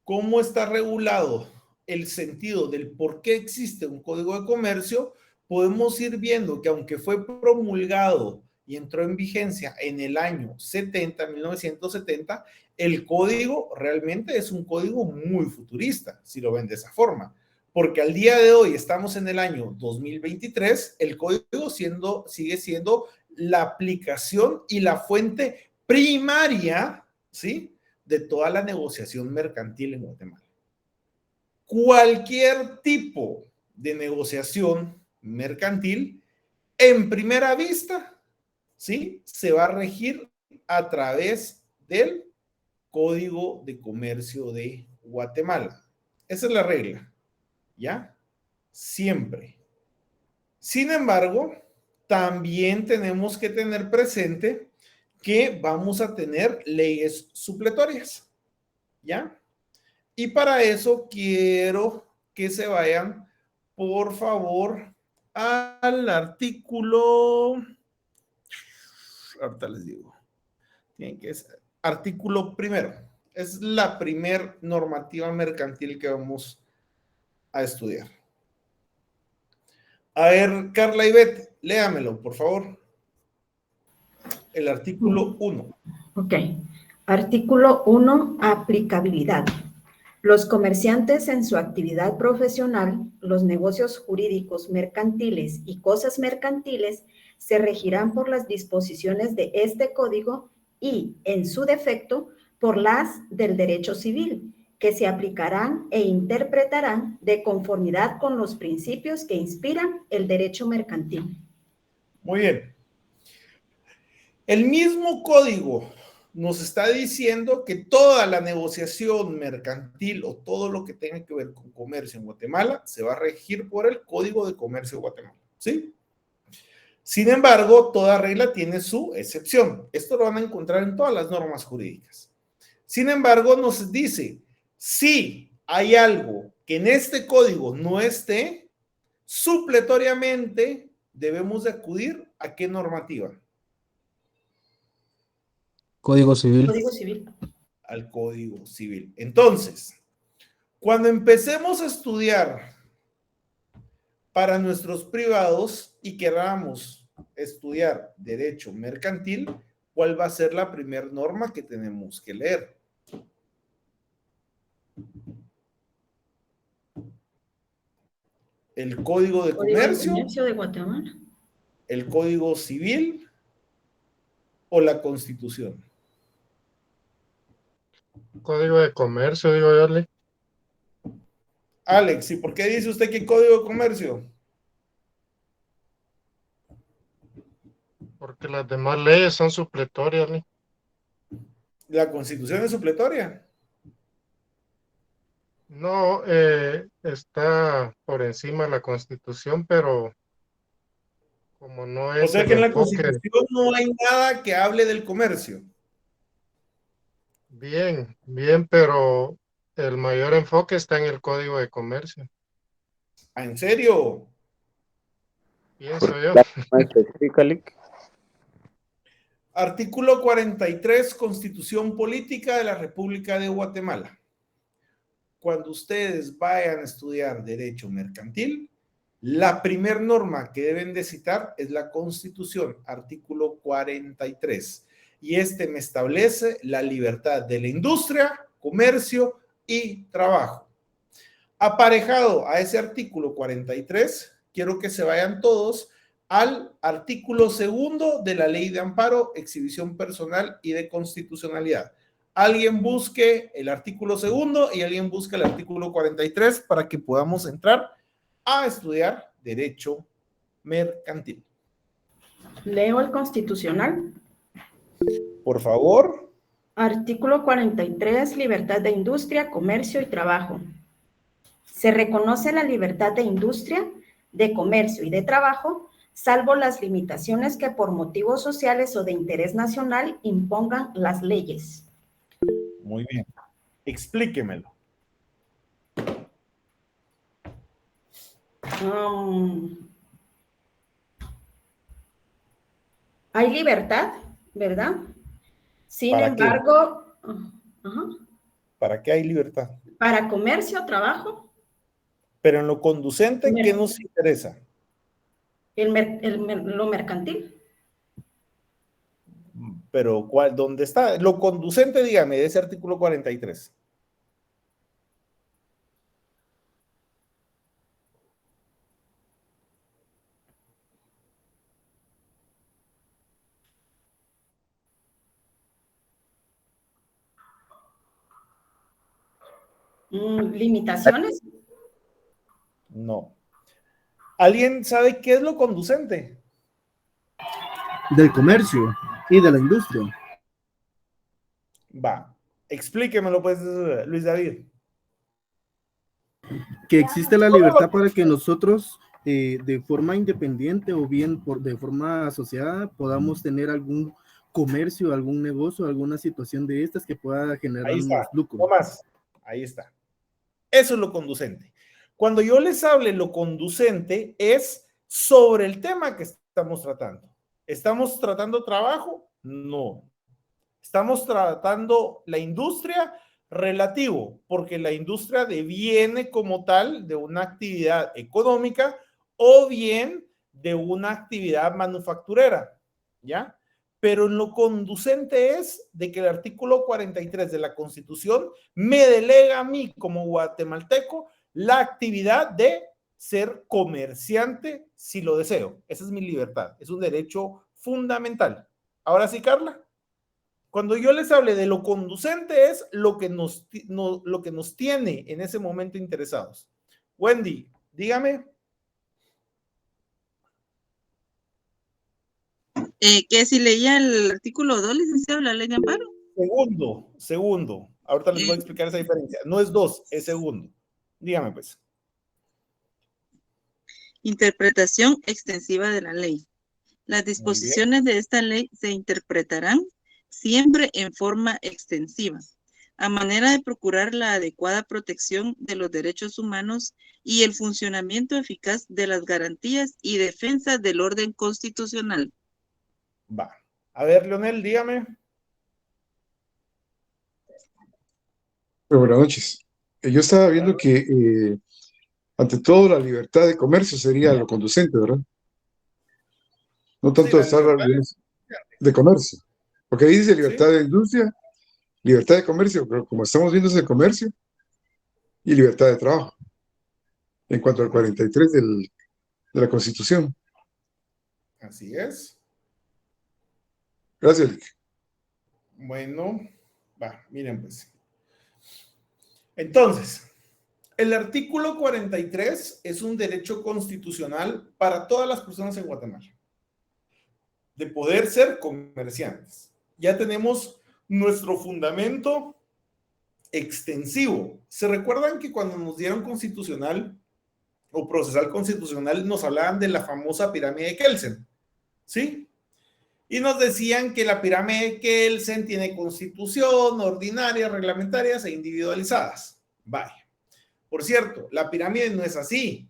cómo está regulado el sentido del por qué existe un código de comercio, podemos ir viendo que aunque fue promulgado y entró en vigencia en el año 1970, el código realmente es un código muy futurista, si lo ven de esa forma, porque al día de hoy estamos en el año 2023, el código sigue siendo la aplicación y la fuente primaria, ¿sí?, de toda la negociación mercantil en Guatemala. Cualquier tipo de negociación mercantil, en primera vista, ¿sí?, se va a regir a través del Código de Comercio de Guatemala. Esa es la regla, ¿ya? Siempre. Sin embargo, también tenemos que tener presente que vamos a tener leyes supletorias, ¿ya? Y para eso quiero que se vayan, por favor, al artículo, ahorita les digo, tienen que ser artículo primero, es la primer normativa mercantil que vamos a estudiar. A ver, Carla y Beth, léamelo, por favor. El artículo 1. Ok. Artículo 1, aplicabilidad. Los comerciantes en su actividad profesional, los negocios jurídicos mercantiles y cosas mercantiles se regirán por las disposiciones de este código y, en su defecto, por las del derecho civil, que se aplicarán e interpretarán de conformidad con los principios que inspiran el derecho mercantil. Muy bien. El mismo código nos está diciendo que toda la negociación mercantil o todo lo que tenga que ver con comercio en Guatemala se va a regir por el Código de Comercio de Guatemala, ¿sí? Sin embargo, toda regla tiene su excepción. Esto lo van a encontrar en todas las normas jurídicas. Sin embargo, nos dice, si hay algo que en este código no esté, supletoriamente debemos de acudir ¿a qué normativa? Código Civil. Código Civil. Al Código Civil. Entonces, cuando empecemos a estudiar para nuestros privados y queramos estudiar derecho mercantil, ¿cuál va a ser la primera norma que tenemos que leer? El Código de Comercio, de Guatemala, el Código Civil o la Constitución. Código de Comercio, digo yo, Ale. Alex, ¿y por qué dice usted que Código de Comercio? Porque las demás leyes son supletorias, Ale. ¿La Constitución es supletoria? No, está por encima de la Constitución, pero como no es O sea el que en la enfoque, Constitución no hay nada que hable del comercio. bien, pero el mayor enfoque está en el Código de Comercio, ¿Ah, en serio? pienso yo. Artículo 43, Constitución Política de la República de Guatemala. Cuando ustedes vayan a estudiar Derecho Mercantil, la primer norma que deben de citar es la Constitución, artículo 43. Y este me establece la libertad de la industria, comercio y trabajo. Aparejado a ese artículo 43, quiero que se vayan todos al artículo 2 de la Ley de Amparo, Exhibición Personal y de Constitucionalidad. Alguien busque el artículo 2 y alguien busque el artículo 43 para que podamos entrar a estudiar Derecho Mercantil. Leo el Constitucional. Por favor. Artículo 43, libertad de industria, comercio y trabajo. Se reconoce la libertad de industria, de comercio y de trabajo, salvo las limitaciones que por motivos sociales o de interés nacional impongan las leyes. Muy bien. Explíquemelo. Hay libertad, ¿verdad? Sin ¿Para embargo, ¿para qué hay libertad? Para comercio, trabajo. Pero en lo conducente, ¿qué nos interesa? Lo mercantil. Pero, ¿dónde está? Lo conducente, dígame, de ese artículo 43. ¿Limitaciones? No. ¿Alguien sabe qué es lo conducente? Del comercio y de la industria. Va, explíquemelo pues, Luis David. Que existe la libertad para que nosotros de forma independiente o bien de forma asociada podamos tener algún comercio, algún negocio, alguna situación de estas que pueda Ahí generarnos está, lucro. no más. Ahí está. Eso es lo conducente. Cuando yo les hable lo conducente es sobre el tema que estamos tratando. ¿Estamos tratando trabajo? No. Estamos tratando la industria relativo, porque la industria deviene como tal de una actividad económica o bien de una actividad manufacturera, ¿ya? Pero en lo conducente es de que el artículo 43 de la Constitución me delega a mí como guatemalteco la actividad de ser comerciante si lo deseo. Esa es mi libertad, es un derecho fundamental. Ahora sí, Carla. Cuando yo les hable de lo conducente es lo que nos tiene en ese momento interesados. Wendy, dígame. Que si leía el artículo 2, licenciado, la ley de amparo. Segundo. Ahorita les voy a explicar esa diferencia. No es 2, es segundo. Dígame, pues. Interpretación extensiva de la ley. Las disposiciones de esta ley se interpretarán siempre en forma extensiva, a manera de procurar la adecuada protección de los derechos humanos y el funcionamiento eficaz de las garantías y defensa del orden constitucional. Va. A ver, Leonel, dígame. Buenas noches. Yo estaba viendo que ante todo la libertad de comercio sería lo conducente, ¿verdad? No tanto estar de comercio. Porque ahí dice libertad de industria, libertad de comercio, pero como estamos viendo es el comercio y libertad de trabajo. En cuanto al 43 de la Constitución. Así es. Gracias, Lick. Bueno, va, miren pues. Entonces, el artículo 43 es un derecho constitucional para todas las personas en Guatemala de poder ser comerciantes. Ya tenemos nuestro fundamento extensivo. ¿Se recuerdan que cuando nos dieron constitucional o procesal constitucional nos hablaban de la famosa pirámide de Kelsen? ¿Sí? Y nos decían que la pirámide de Kelsen tiene constitución, ordinarias, reglamentarias e individualizadas. Vaya. Por cierto, la pirámide no es así.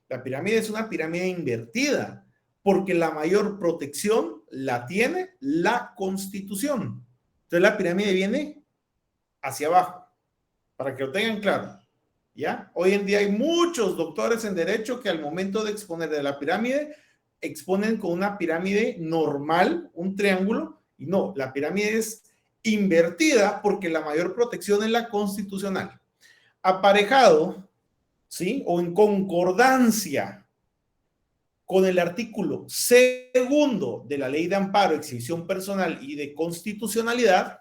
La pirámide es una pirámide invertida, porque la mayor protección la tiene la Constitución. Entonces la pirámide viene hacia abajo, para que lo tengan claro. ¿Ya? Hoy en día hay muchos doctores en derecho que al momento de exponer de la pirámide, exponen con una pirámide normal, un triángulo, y no, la pirámide es invertida porque la mayor protección es la constitucional. Aparejado, ¿sí? O en concordancia con el artículo 2 de la Ley de Amparo, Exhibición Personal y de Constitucionalidad,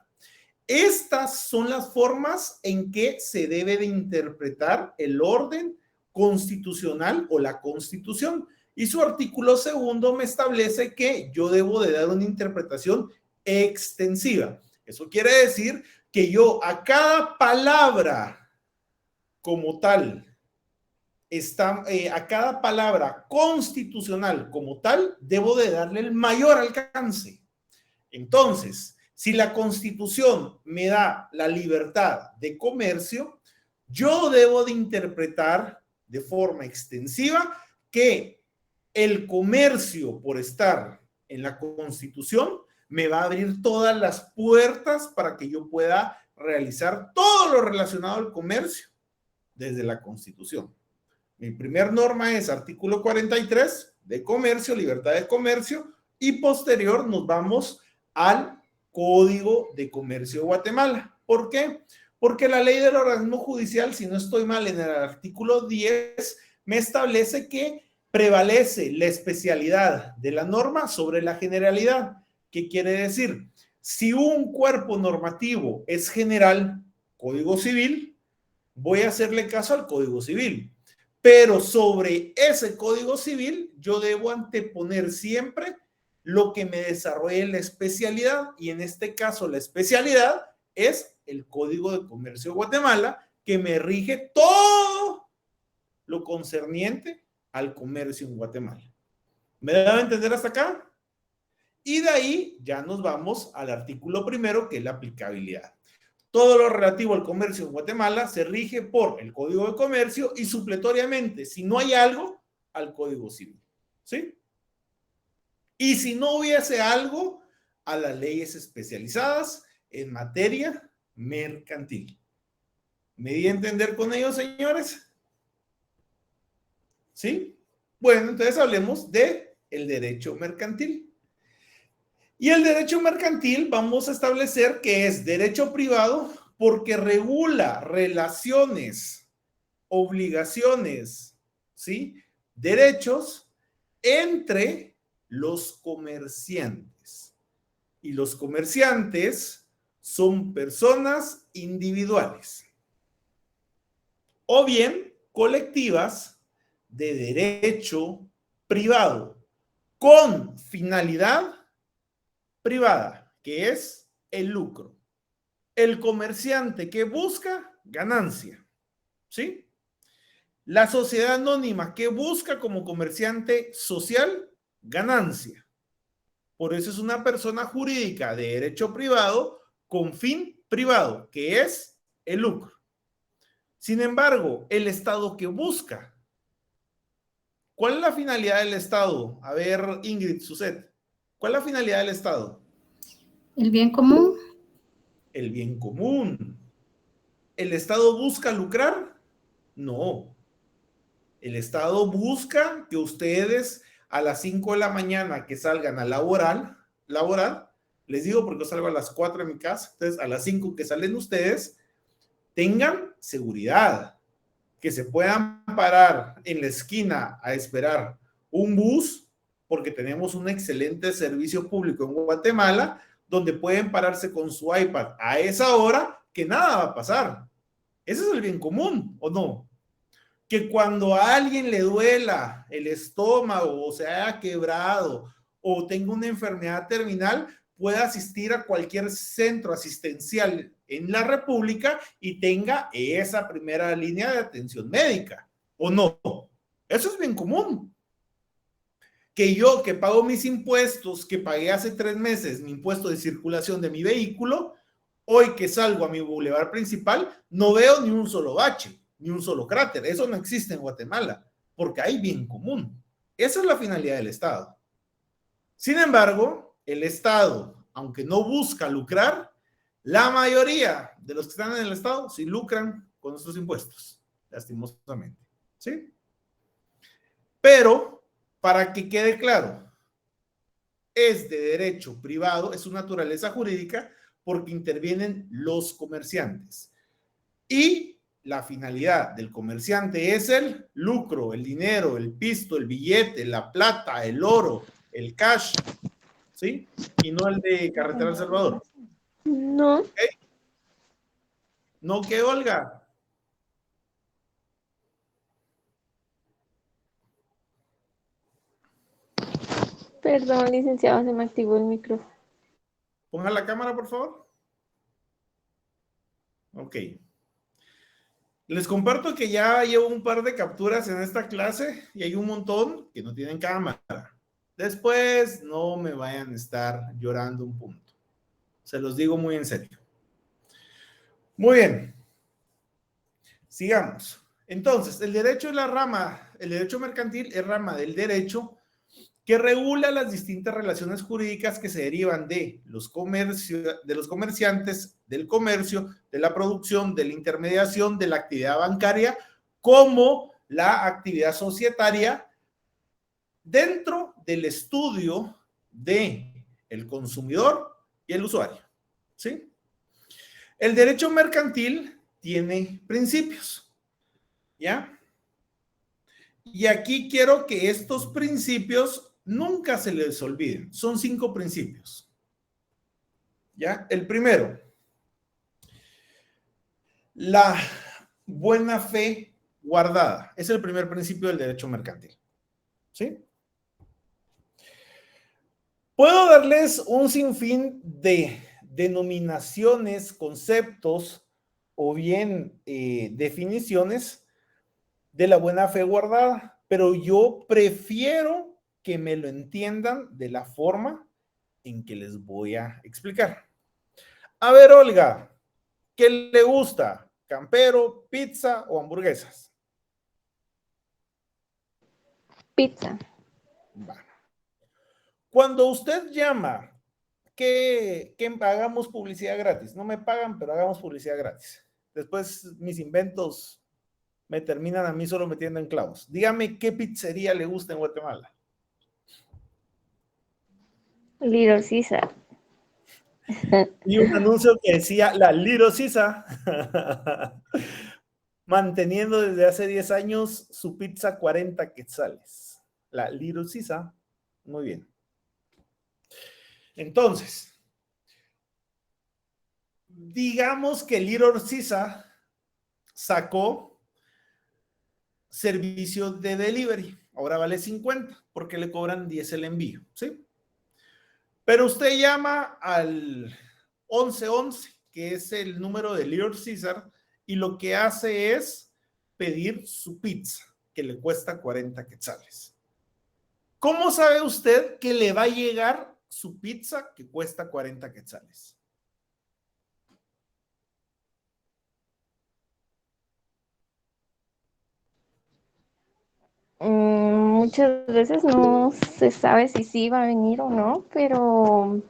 estas son las formas en que se debe de interpretar el orden constitucional o la Constitución. Y su artículo 2 me establece que yo debo de dar una interpretación extensiva. Eso quiere decir que yo a cada palabra como tal, a cada palabra constitucional como tal, debo de darle el mayor alcance. Entonces, si la Constitución me da la libertad de comercio, yo debo de interpretar de forma extensiva que el comercio, por estar en la Constitución, me va a abrir todas las puertas para que yo pueda realizar todo lo relacionado al comercio desde la Constitución. Mi primer norma es artículo 43 de comercio, libertad de comercio, y posterior nos vamos al Código de Comercio de Guatemala. ¿Por qué? Porque la ley del organismo judicial, si no estoy mal, en el artículo 10, me establece que prevalece la especialidad de la norma sobre la generalidad. ¿Qué quiere decir? Si un cuerpo normativo es general, Código Civil, voy a hacerle caso al Código Civil. Pero sobre ese Código Civil, yo debo anteponer siempre lo que me desarrolle la especialidad, y en este caso la especialidad es el Código de Comercio de Guatemala, que me rige todo lo concerniente al comercio en Guatemala. ¿Me debe entender hasta acá? Y de ahí ya nos vamos al artículo primero, que es la aplicabilidad. Todo lo relativo al comercio en Guatemala se rige por el Código de Comercio y supletoriamente, si no hay algo, al Código Civil. ¿Sí? Y si no hubiese algo, a las leyes especializadas en materia mercantil. ¿Me di a entender con ello, señores? ¿Sí? Bueno, entonces hablemos de el derecho mercantil. Y el derecho mercantil vamos a establecer que es derecho privado porque regula relaciones, obligaciones, ¿sí? Derechos entre los comerciantes. Y los comerciantes son personas individuales o bien colectivas de derecho privado con finalidad privada, que es el lucro. El comerciante que busca ganancia, ¿sí? La sociedad anónima que busca como comerciante social ganancia. Por eso es una persona jurídica de derecho privado con fin privado, que es el lucro. Sin embargo, el Estado que busca, ¿cuál es la finalidad del Estado? A ver, Ingrid, Suset, ¿cuál es la finalidad del Estado? El bien común. El bien común. ¿El Estado busca lucrar? No. El Estado busca que ustedes a las 5 de la mañana que salgan a laborar, les digo porque yo salgo a las 4 de mi casa, entonces a las 5 que salen ustedes, tengan seguridad, que se puedan parar en la esquina a esperar un bus, porque tenemos un excelente servicio público en Guatemala, donde pueden pararse con su iPad a esa hora, que nada va a pasar. Ese es el bien común, ¿o no? Que cuando a alguien le duela el estómago o se haya quebrado o tenga una enfermedad terminal, pueda asistir a cualquier centro asistencial en la República y tenga esa primera línea de atención médica, ¿o no? Eso es bien común. Que yo, que pago mis impuestos, que pagué hace 3 meses mi impuesto de circulación de mi vehículo, hoy que salgo a mi bulevar principal, no veo ni un solo bache, ni un solo cráter. Eso no existe en Guatemala, porque hay bien común. Esa es la finalidad del Estado. Sin embargo, el Estado, aunque no busca lucrar, la mayoría de los que están en el Estado sí lucran con nuestros impuestos, lastimosamente. ¿Sí? Pero, para que quede claro, es de derecho privado, es su naturaleza jurídica, porque intervienen los comerciantes. Y la finalidad del comerciante es el lucro, el dinero, el pisto, el billete, la plata, el oro, el cash, ¿sí? Y no el de Carretera El Salvador. No. ¿Okay? ¿No qué, Olga? Perdón, licenciado, se me activó el micrófono. Ponga la cámara, por favor. Ok. Les comparto que ya llevo un par de capturas en esta clase y hay un montón que no tienen cámara. Después no me vayan a estar llorando un punto. Se los digo muy en serio. Muy bien. Sigamos. Entonces, el derecho es la rama, el derecho mercantil es rama del derecho que regula las distintas relaciones jurídicas que se derivan de los comerciantes, del comercio, de la producción, de la intermediación, de la actividad bancaria, como la actividad societaria, dentro del estudio de el consumidor y el usuario. ¿Sí? El derecho mercantil tiene principios, ¿ya? Y aquí quiero que estos principios nunca se les olviden. Son 5 principios. ¿Ya? El primero, la buena fe guardada. Es el primer principio del derecho mercantil. ¿Sí? Puedo darles un sinfín de denominaciones, conceptos o bien definiciones de la buena fe guardada, pero yo prefiero que me lo entiendan de la forma en que les voy a explicar. A ver, Olga, ¿qué le gusta? ¿Campero, pizza o hamburguesas? Pizza. Va. Cuando usted llama, que hagamos publicidad gratis. No me pagan, pero hagamos publicidad gratis. Después mis inventos me terminan a mí solo metiendo en clavos. Dígame qué pizzería le gusta en Guatemala. Little Caesar. Y un anuncio que decía la Little Caesar, manteniendo desde hace 10 años su pizza 40 quetzales. La Little Caesar, muy bien. Entonces, digamos que Little Caesar sacó servicio de delivery. Ahora vale 50 porque le cobran 10 el envío, ¿sí? Pero usted llama al 1111, que es el número de Little Caesar, y lo que hace es pedir su pizza, que le cuesta 40 quetzales. ¿Cómo sabe usted que le va a llegar su pizza que cuesta 40 quetzales? Muchas veces no se sabe si sí va a venir o no, pero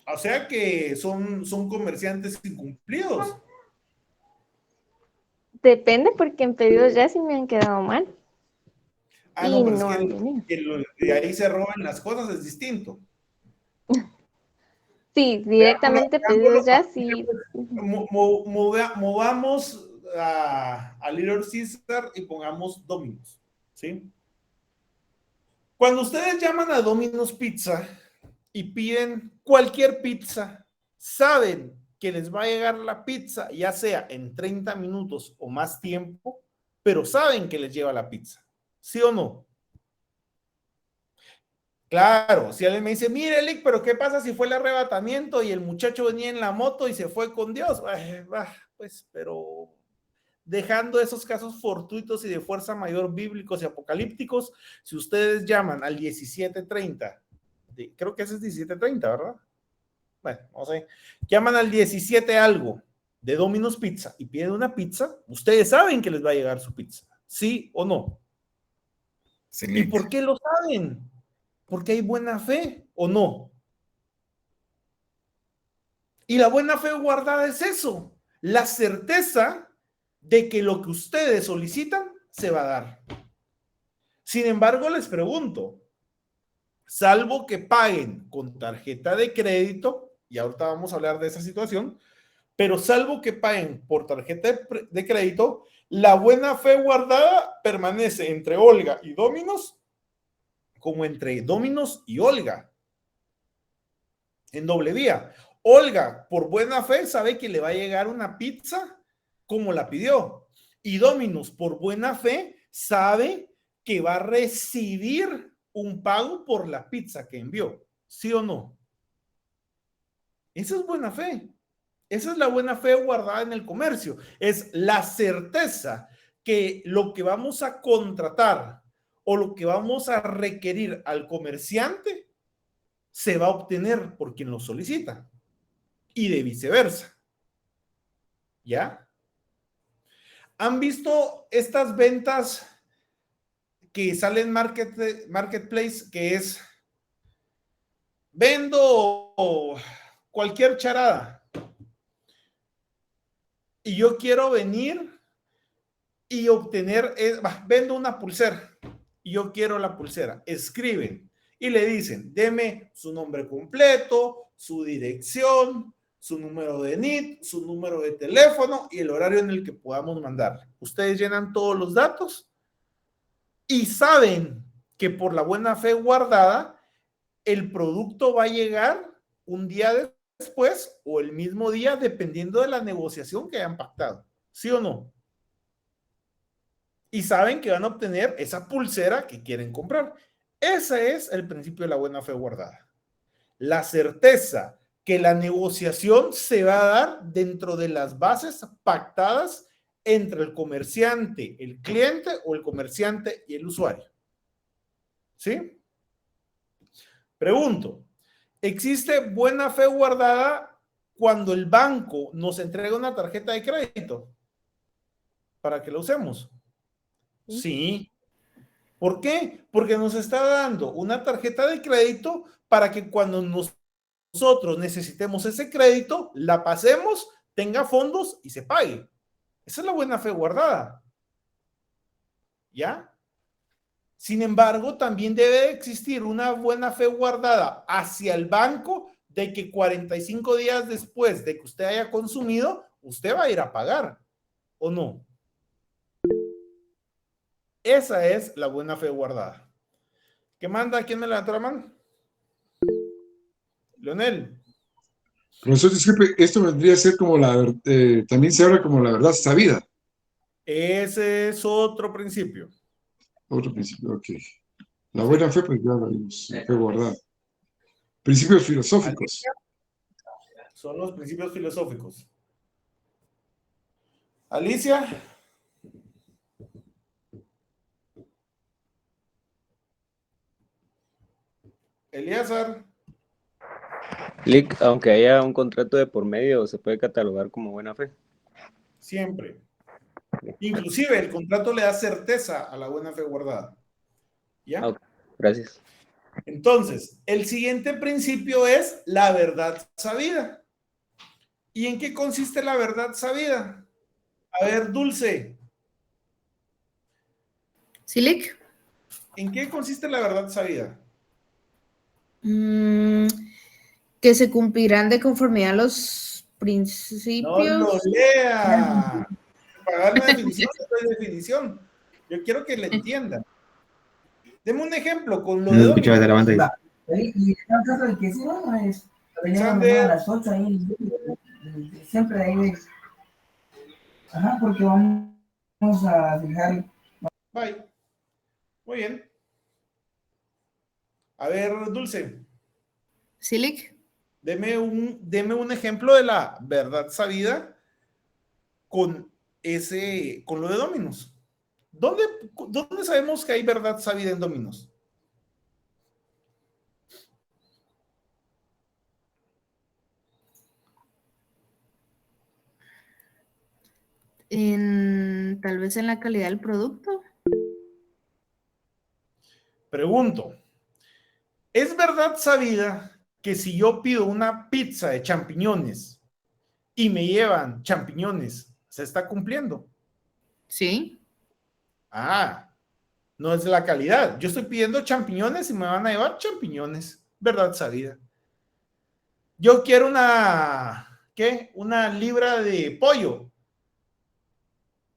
O sea que son comerciantes incumplidos. depende porque en pedidos ya sí me han quedado mal. Ah, Y no, pero no es han venido. que de ahí se roban las cosas, es distinto. Sí, directamente pedidos ya sí. Movamos a Little Caesar y pongamos Domino's, ¿sí? Cuando ustedes llaman a Domino's Pizza y piden cualquier pizza, saben que les va a llegar la pizza, ya sea en 30 minutos o más tiempo, pero saben que les lleva la pizza, ¿sí o no? Claro, si alguien me dice, mire, Lick, pero ¿qué pasa si fue el arrebatamiento y el muchacho venía en la moto y se fue con Dios? Pues, pero dejando esos casos fortuitos y de fuerza mayor bíblicos y apocalípticos, si ustedes llaman al 1730, creo que ese es 1730, ¿verdad? Bueno, no sé, llaman al 17 algo de Domino's Pizza y piden una pizza, ustedes saben que les va a llegar su pizza, ¿sí o no? Sí. ¿Y por qué lo saben? Porque hay buena fe, ¿o no? Y la buena fe guardada es eso, la certeza de que lo que ustedes solicitan se va a dar. Sin embargo, les pregunto, salvo que paguen con tarjeta de crédito, y ahorita vamos a hablar de esa situación, pero salvo que paguen por tarjeta de crédito, la buena fe guardada permanece entre Olga y Domino's como entre Domino's y Olga, en doble vía. Olga, por buena fe, sabe que le va a llegar una pizza como la pidió. Y Domino's, por buena fe, sabe que va a recibir un pago por la pizza que envió. ¿Sí o no? Esa es buena fe. Esa es la buena fe guardada en el comercio. Es la certeza que lo que vamos a contratar o lo que vamos a requerir al comerciante se va a obtener por quien lo solicita. Y de viceversa. ¿Ya? ¿Han visto estas ventas que salen Marketplace, que es vendo cualquier charada y yo quiero venir y obtener, vendo una pulsera y yo quiero la pulsera? Escriben y le dicen, deme su nombre completo, su dirección, su número de NIT, su número de teléfono y el horario en el que podamos mandarle. Ustedes llenan todos los datos y saben que por la buena fe guardada, el producto va a llegar un día después o el mismo día, dependiendo de la negociación que hayan pactado. ¿Sí o no? Y saben que van a obtener esa pulsera que quieren comprar. Ese es el principio de la buena fe guardada. La certeza que la negociación se va a dar dentro de las bases pactadas entre el comerciante, el cliente o el comerciante y el usuario. ¿Sí? Pregunto, existe buena fe guardada cuando el banco nos entrega una tarjeta de crédito para que la usemos. Sí. ¿Por qué? Porque nos está dando una tarjeta de crédito para que cuando nosotros necesitemos ese crédito, la pasemos, tenga fondos y se pague. Esa es la buena fe guardada. ¿Ya? Sin embargo, también debe existir una buena fe guardada hacia el banco de que 45 días después de que usted haya consumido, usted va a ir a pagar, ¿o no? Esa es la buena fe guardada. ¿Qué manda? ¿Quién me levantó la mano? Leonel. Profesor, disculpe, esto vendría a ser como también se habla como la verdad sabida. Ese es otro principio. Otro principio, ok. La buena fe, pues ya la vimos, fe guardada. Principios filosóficos. Son los principios filosóficos. Alicia. Elíasar. Lick, aunque haya un contrato de por medio, se puede catalogar como buena fe. Siempre. Inclusive el contrato le da certeza a la buena fe guardada. ¿Ya? Okay, gracias. Entonces, el siguiente principio es la verdad sabida. ¿Y en qué consiste la verdad sabida? A ver, Dulce. ¿Silic? ¿En qué consiste la verdad sabida? Que se cumplirán de conformidad a los principios. No lo lea. Para dar una definición, no es definición. Yo quiero que le entiendan. Deme un ejemplo con lo de escuchaba de la banda Y el caso de que sí, bueno, es venía a las 8 ahí, siempre ahí. Ajá, porque vamos a fijar. Bye. Muy bien. A ver, Dulce. ¿Silic? Deme un ejemplo de la verdad sabida con lo de Dominos. ¿Dónde sabemos que hay verdad sabida en Dominos? Tal vez en la calidad del producto. Pregunto, ¿es verdad sabida que si yo pido una pizza de champiñones y me llevan champiñones, se está cumpliendo? Sí. Ah, no es la calidad. Yo estoy pidiendo champiñones y me van a llevar champiñones. Verdad sabida. Yo quiero una libra de pollo.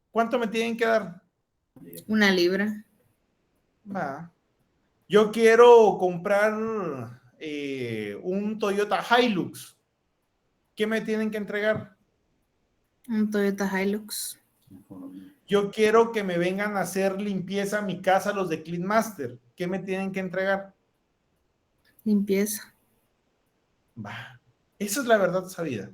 ¿Cuánto me tienen que dar? 1 libra. Yo quiero comprar un Toyota Hilux. ¿Qué me tienen que entregar? Un Toyota Hilux. Yo quiero que me vengan a hacer limpieza a mi casa los de Clean Master. ¿Qué me tienen que entregar? Limpieza. Esa es la verdad sabida.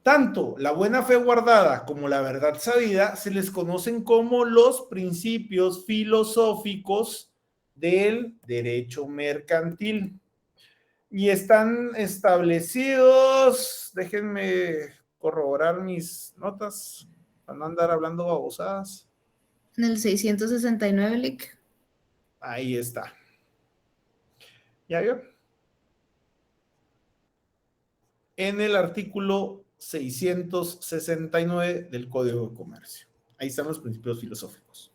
Tanto la buena fe guardada como la verdad sabida se les conocen como los principios filosóficos del derecho mercantil. Y están establecidos, déjenme corroborar mis notas para no andar hablando babosadas. En el 669, Lick. Ahí está. ¿Ya vio? En el artículo 669 del Código de Comercio. Ahí están los principios filosóficos.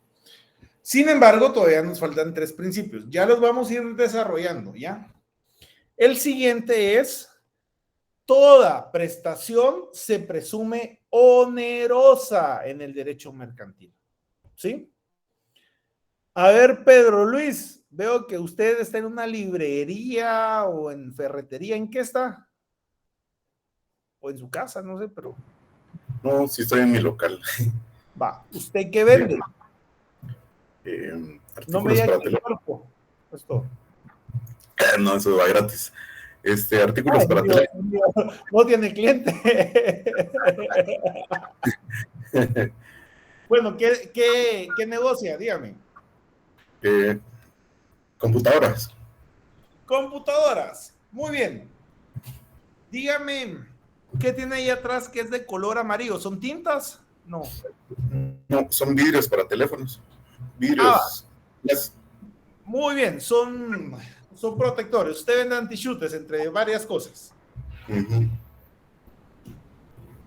Sin embargo, todavía nos faltan 3 principios. Ya los vamos a ir desarrollando, ¿ya? El siguiente es: toda prestación se presume onerosa en el derecho mercantil. ¿Sí? A ver, Pedro Luis, veo que usted está en una librería o en ferretería. ¿En qué está? O en su casa, no sé, pero... No, sí estoy en mi local. Va, ¿usted qué vende? No me diga para que el cuerpo. Esto. No, eso va gratis. Artículos para teléfono. No tiene cliente. Bueno, ¿qué negocia? Dígame. Computadoras. Computadoras. Muy bien. Dígame, ¿qué tiene ahí atrás que es de color amarillo? ¿Son tintas? No. No, son vidrios para teléfonos. Vidrios. Muy bien, son protectores. Usted vende antichutes entre varias cosas.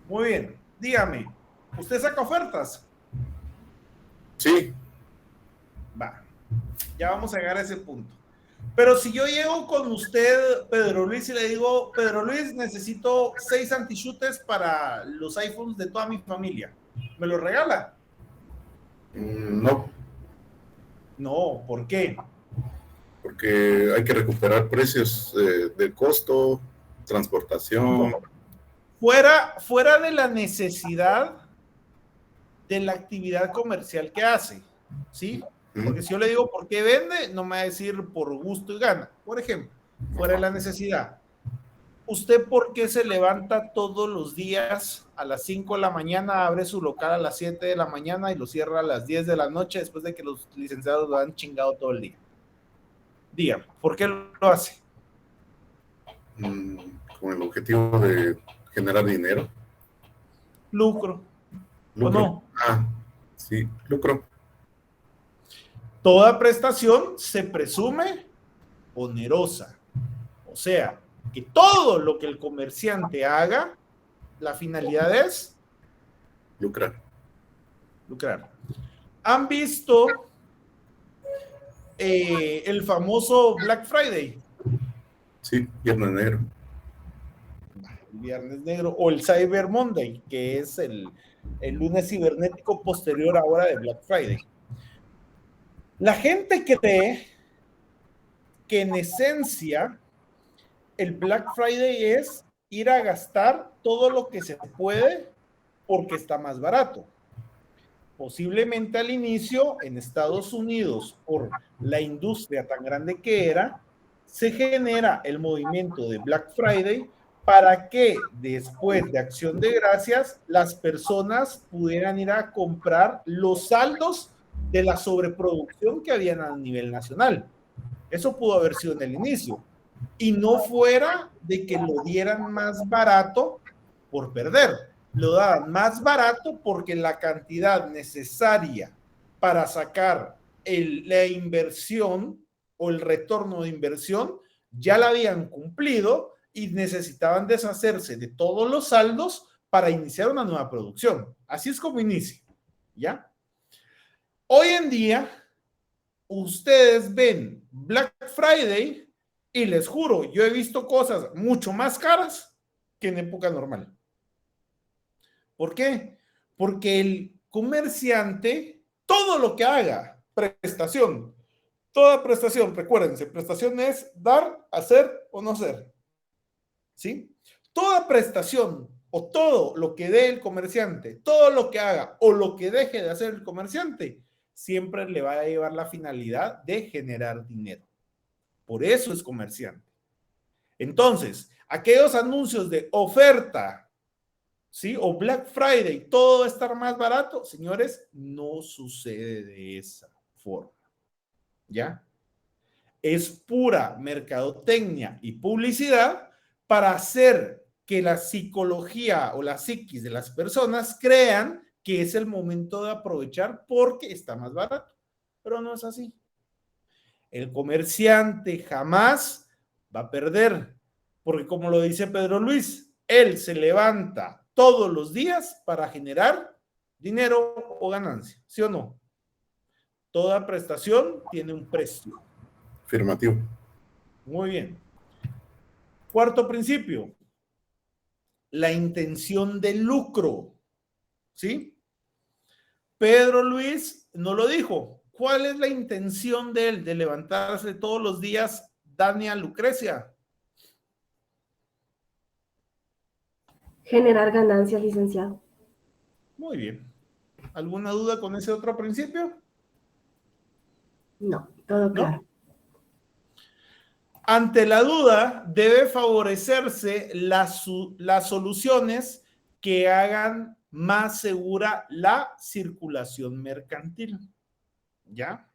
Muy bien. Dígame, ¿usted saca ofertas? Sí. Va. Ya vamos a llegar a ese punto. Pero si yo llego con usted, Pedro Luis, y le digo, Pedro Luis, necesito 6 antichutes para los iPhones de toda mi familia, ¿me lo regala? No. No, ¿por qué? Porque hay que recuperar precios de costo, transportación. Fuera de la necesidad de la actividad comercial que hace, ¿sí? Porque si yo le digo por qué vende, no me va a decir por gusto y gana. Por ejemplo, fuera de la necesidad. ¿Usted por qué se levanta todos los días a las 5 de la mañana, abre su local a las 7 de la mañana y lo cierra a las 10 de la noche después de que los licenciados lo han chingado todo el día? Dígame, ¿por qué lo hace? Con el objetivo de generar dinero. Lucro. ¿Lucro? ¿O no? Sí, lucro. Toda prestación se presume onerosa. O sea, que todo lo que el comerciante haga, la finalidad es lucrar. ¿Han visto el famoso Black Friday? Sí, Viernes Negro. El Viernes Negro o el Cyber Monday, que es el lunes cibernético posterior ahora de Black Friday. La gente cree que en esencia el Black Friday es ir a gastar todo lo que se puede porque está más barato. Posiblemente al inicio en Estados Unidos, por la industria tan grande que era, se genera el movimiento de Black Friday para que después de Acción de Gracias las personas pudieran ir a comprar los saldos de la sobreproducción que habían a nivel nacional. Eso pudo haber sido en el inicio. Y no fuera de que lo dieran más barato por perder. Lo daban más barato porque la cantidad necesaria para sacar la inversión o el retorno de inversión ya la habían cumplido y necesitaban deshacerse de todos los saldos para iniciar una nueva producción. Así es como inicia, ¿ya? Hoy en día, ustedes ven Black Friday y les juro, yo he visto cosas mucho más caras que en época normal. ¿Por qué? Porque el comerciante, todo lo que haga, prestación, toda prestación, recuérdense, prestación es dar, hacer o no hacer. ¿Sí? Toda prestación o todo lo que dé el comerciante, todo lo que haga o lo que deje de hacer el comerciante, siempre le va a llevar la finalidad de generar dinero. Por eso es comerciante. Entonces, aquellos anuncios de oferta, ¿sí? O Black Friday, todo va a estar más barato, señores, no sucede de esa forma. ¿Ya? Es pura mercadotecnia y publicidad para hacer que la psicología o la psiquis de las personas crean que es el momento de aprovechar porque está más barato. Pero no es así. El comerciante jamás va a perder, porque como lo dice Pedro Luis, él se levanta todos los días para generar dinero o ganancia, ¿sí o no? Toda prestación tiene un precio. Afirmativo. Muy bien. Cuarto principio, la intención de lucro, ¿sí? Pedro Luis no lo dijo. ¿Cuál es la intención de él de levantarse todos los días, Dania Lucrecia? Generar ganancias, licenciado. Muy bien. ¿Alguna duda con ese otro principio? No, todo claro. Ante la duda, debe favorecerse las soluciones que hagan más segura la circulación mercantil. ¿Ya?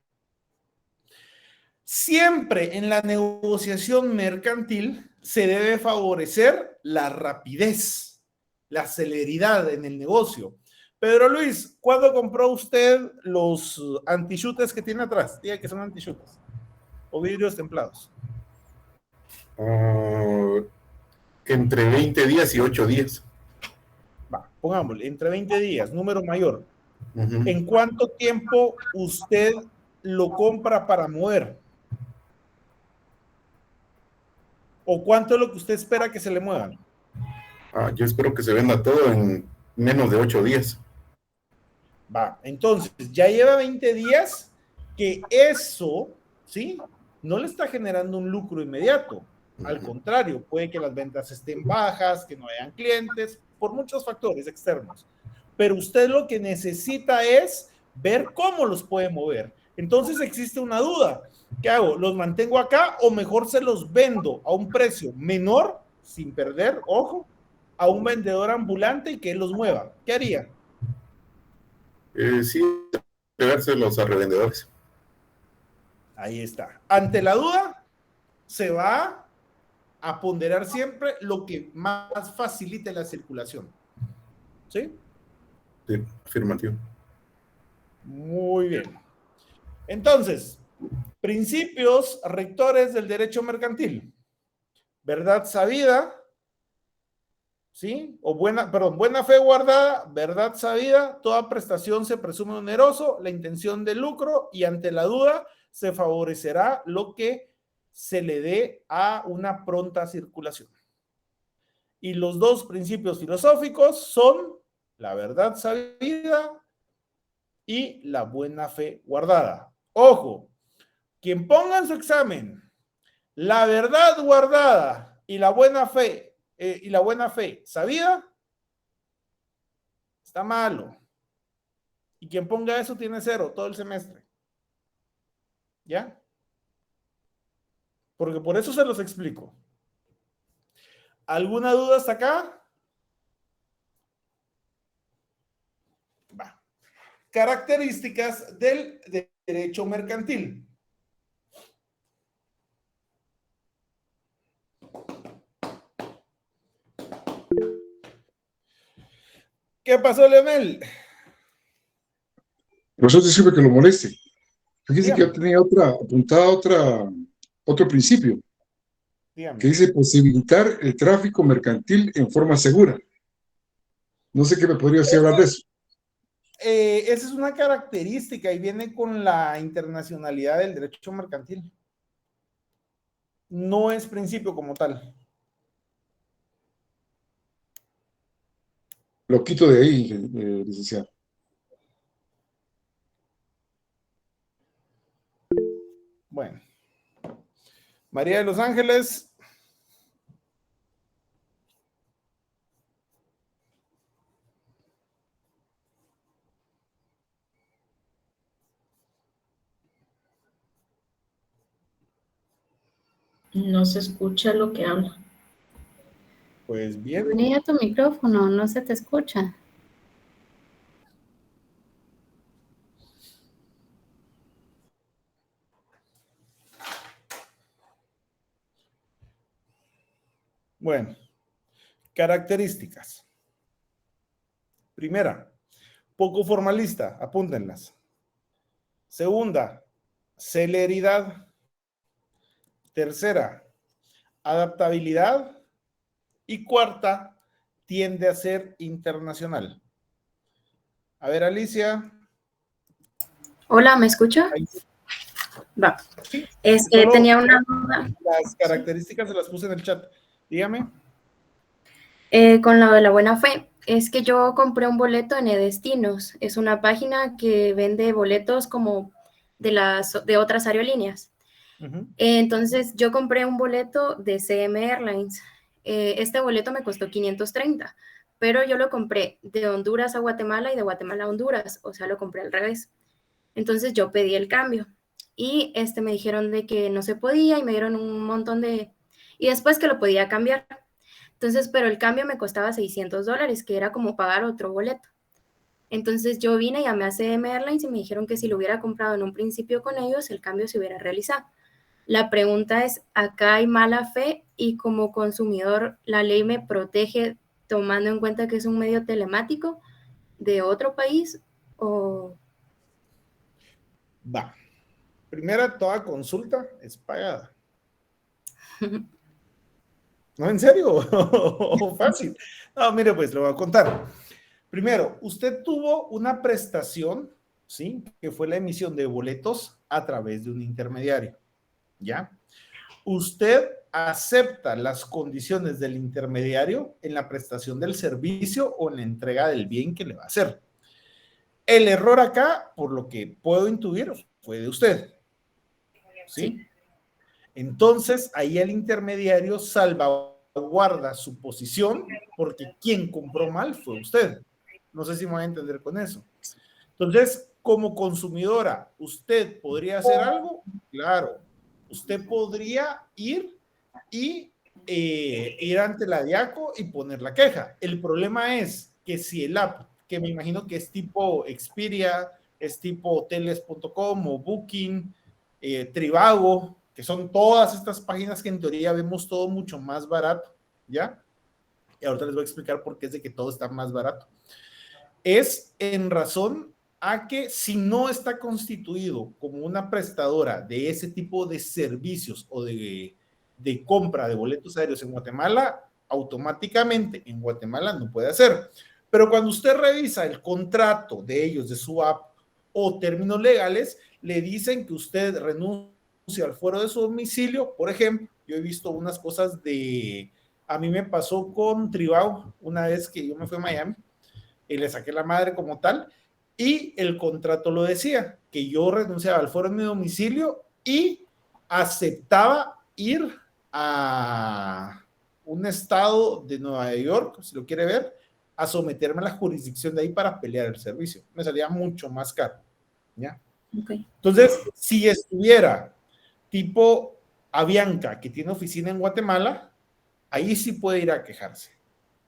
Siempre en la negociación mercantil se debe favorecer la rapidez, la celeridad en el negocio. Pedro Luis, ¿cuándo compró usted los antichutes que tiene atrás? Diga que son antichutes o vidrios templados. Entre 20 días y 8 días. Va, pongámosle, entre 20 días, número mayor. ¿En cuánto tiempo usted lo compra para mover? ¿O cuánto es lo que usted espera que se le muevan? Yo espero que se venda todo en menos de 8 días. Va, entonces, ya lleva 20 días que eso, ¿sí? No le está generando un lucro inmediato. Al contrario, puede que las ventas estén bajas, que no hayan clientes, por muchos factores externos. Pero usted lo que necesita es ver cómo los puede mover. Entonces existe una duda. ¿Qué hago? ¿Los mantengo acá o mejor se los vendo a un precio menor, sin perder, ojo, a un vendedor ambulante y que él los mueva? ¿Qué haría? Sí, entregárselos a revendedores. Ahí está. Ante la duda, se va a ponderar siempre lo que más facilite la circulación. ¿Sí? Sí, afirmativo. Muy bien. Entonces, principios rectores del derecho mercantil. Verdad sabida, ¿sí? O buena fe guardada, verdad sabida, toda prestación se presume oneroso, la intención de lucro y ante la duda se favorecerá lo que se le dé a una pronta circulación. Y los dos principios filosóficos son la verdad sabida y la buena fe guardada. Ojo, quien ponga en su examen la verdad guardada y la buena fe sabida, está malo. Y quien ponga eso tiene 0 todo el semestre. ¿Ya? Porque por eso se los explico. ¿Alguna duda hasta acá? Va. Características del derecho mercantil. ¿Qué pasó, Leonel? Profesor, disculpe que lo moleste. Fíjese que yo tenía otro principio. Dígame. Que dice posibilitar el tráfico mercantil en forma segura. No sé qué me podría decir hablar de eso. Esa es una característica y viene con la internacionalidad del derecho mercantil. No es principio como tal. Lo quito de ahí, licenciado. Bueno. María de los Ángeles. No se escucha lo que habla. Pues bien. Ponía tu micrófono, no se te escucha. Bueno, características. Primera, poco formalista, apúntenlas. Segunda, celeridad. Tercera, adaptabilidad. Y cuarta, tiende a ser internacional. A ver, Alicia. Hola, ¿me escucha? Va. Es que tenía una duda. Las características se las puse en el chat. Dígame. Con lo de la buena fe. Es que yo compré un boleto en eDestinos. Es una página que vende boletos como de otras aerolíneas. Entonces, yo compré un boleto de CM Airlines. Este boleto me costó 530, pero yo lo compré de Honduras a Guatemala y de Guatemala a Honduras, o sea, lo compré al revés. Entonces, yo pedí el cambio y me dijeron de que no se podía y me dieron un montón de... Y después que lo podía cambiar. Entonces, pero el cambio me costaba $600, que era como pagar otro boleto. Entonces, yo vine y llamé a CM Airlines y me dijeron que si lo hubiera comprado en un principio con ellos, el cambio se hubiera realizado. La pregunta es, ¿acá hay mala fe y como consumidor la ley me protege tomando en cuenta que es un medio telemático de otro país o...? Va. Primera, toda consulta es pagada. No, en serio, fácil. No, mire, pues lo voy a contar. Primero, usted tuvo una prestación, ¿sí? Que fue la emisión de boletos a través de un intermediario, ¿ya? Usted acepta las condiciones del intermediario en la prestación del servicio o en la entrega del bien que le va a hacer. El error acá, por lo que puedo intuir, fue de usted, ¿sí? Entonces, ahí el intermediario salvaguarda su posición porque quien compró mal fue usted. No sé si me voy a entender con eso. Entonces, como consumidora, ¿usted podría hacer algo? Claro. Usted podría ir ante la DIACO y poner la queja. El problema es que si el app, que me imagino que es tipo Expedia, es tipo hoteles.com o Booking, Trivago, que son todas estas páginas que en teoría vemos todo mucho más barato, ¿ya? Y ahorita les voy a explicar por qué es de que todo está más barato. Es en razón a que si no está constituido como una prestadora de ese tipo de servicios o de compra de boletos aéreos en Guatemala, automáticamente en Guatemala no puede hacer. Pero cuando usted revisa el contrato de ellos, de su app o términos legales, le dicen que usted renuncia al fuero de su domicilio. Por ejemplo, yo he visto unas cosas a mí me pasó con Trivago una vez que yo me fui a Miami y le saqué la madre como tal, y el contrato lo decía, que yo renunciaba al fuero de mi domicilio y aceptaba ir a un estado de Nueva York, si lo quiere ver, a someterme a la jurisdicción de ahí para pelear el servicio. Me salía mucho más caro, ¿ya? Okay. Entonces, si estuviera tipo Avianca, que tiene oficina en Guatemala, ahí sí puede ir a quejarse.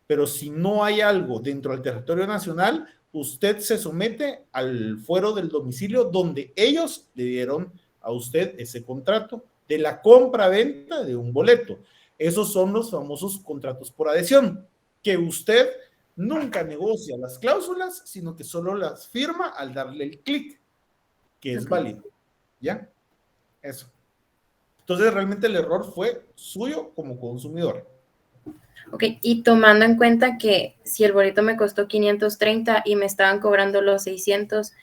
Pero si no hay algo dentro del territorio nacional, usted se somete al fuero del domicilio donde ellos le dieron a usted ese contrato de la compra-venta de un boleto. Esos son los famosos contratos por adhesión, que usted nunca negocia las cláusulas, sino que solo las firma al darle el clic, que es válido, ¿ya? Eso. Entonces, realmente el error fue suyo como consumidor. Ok, y tomando en cuenta que si el boleto me costó 530 y me estaban cobrando los 600,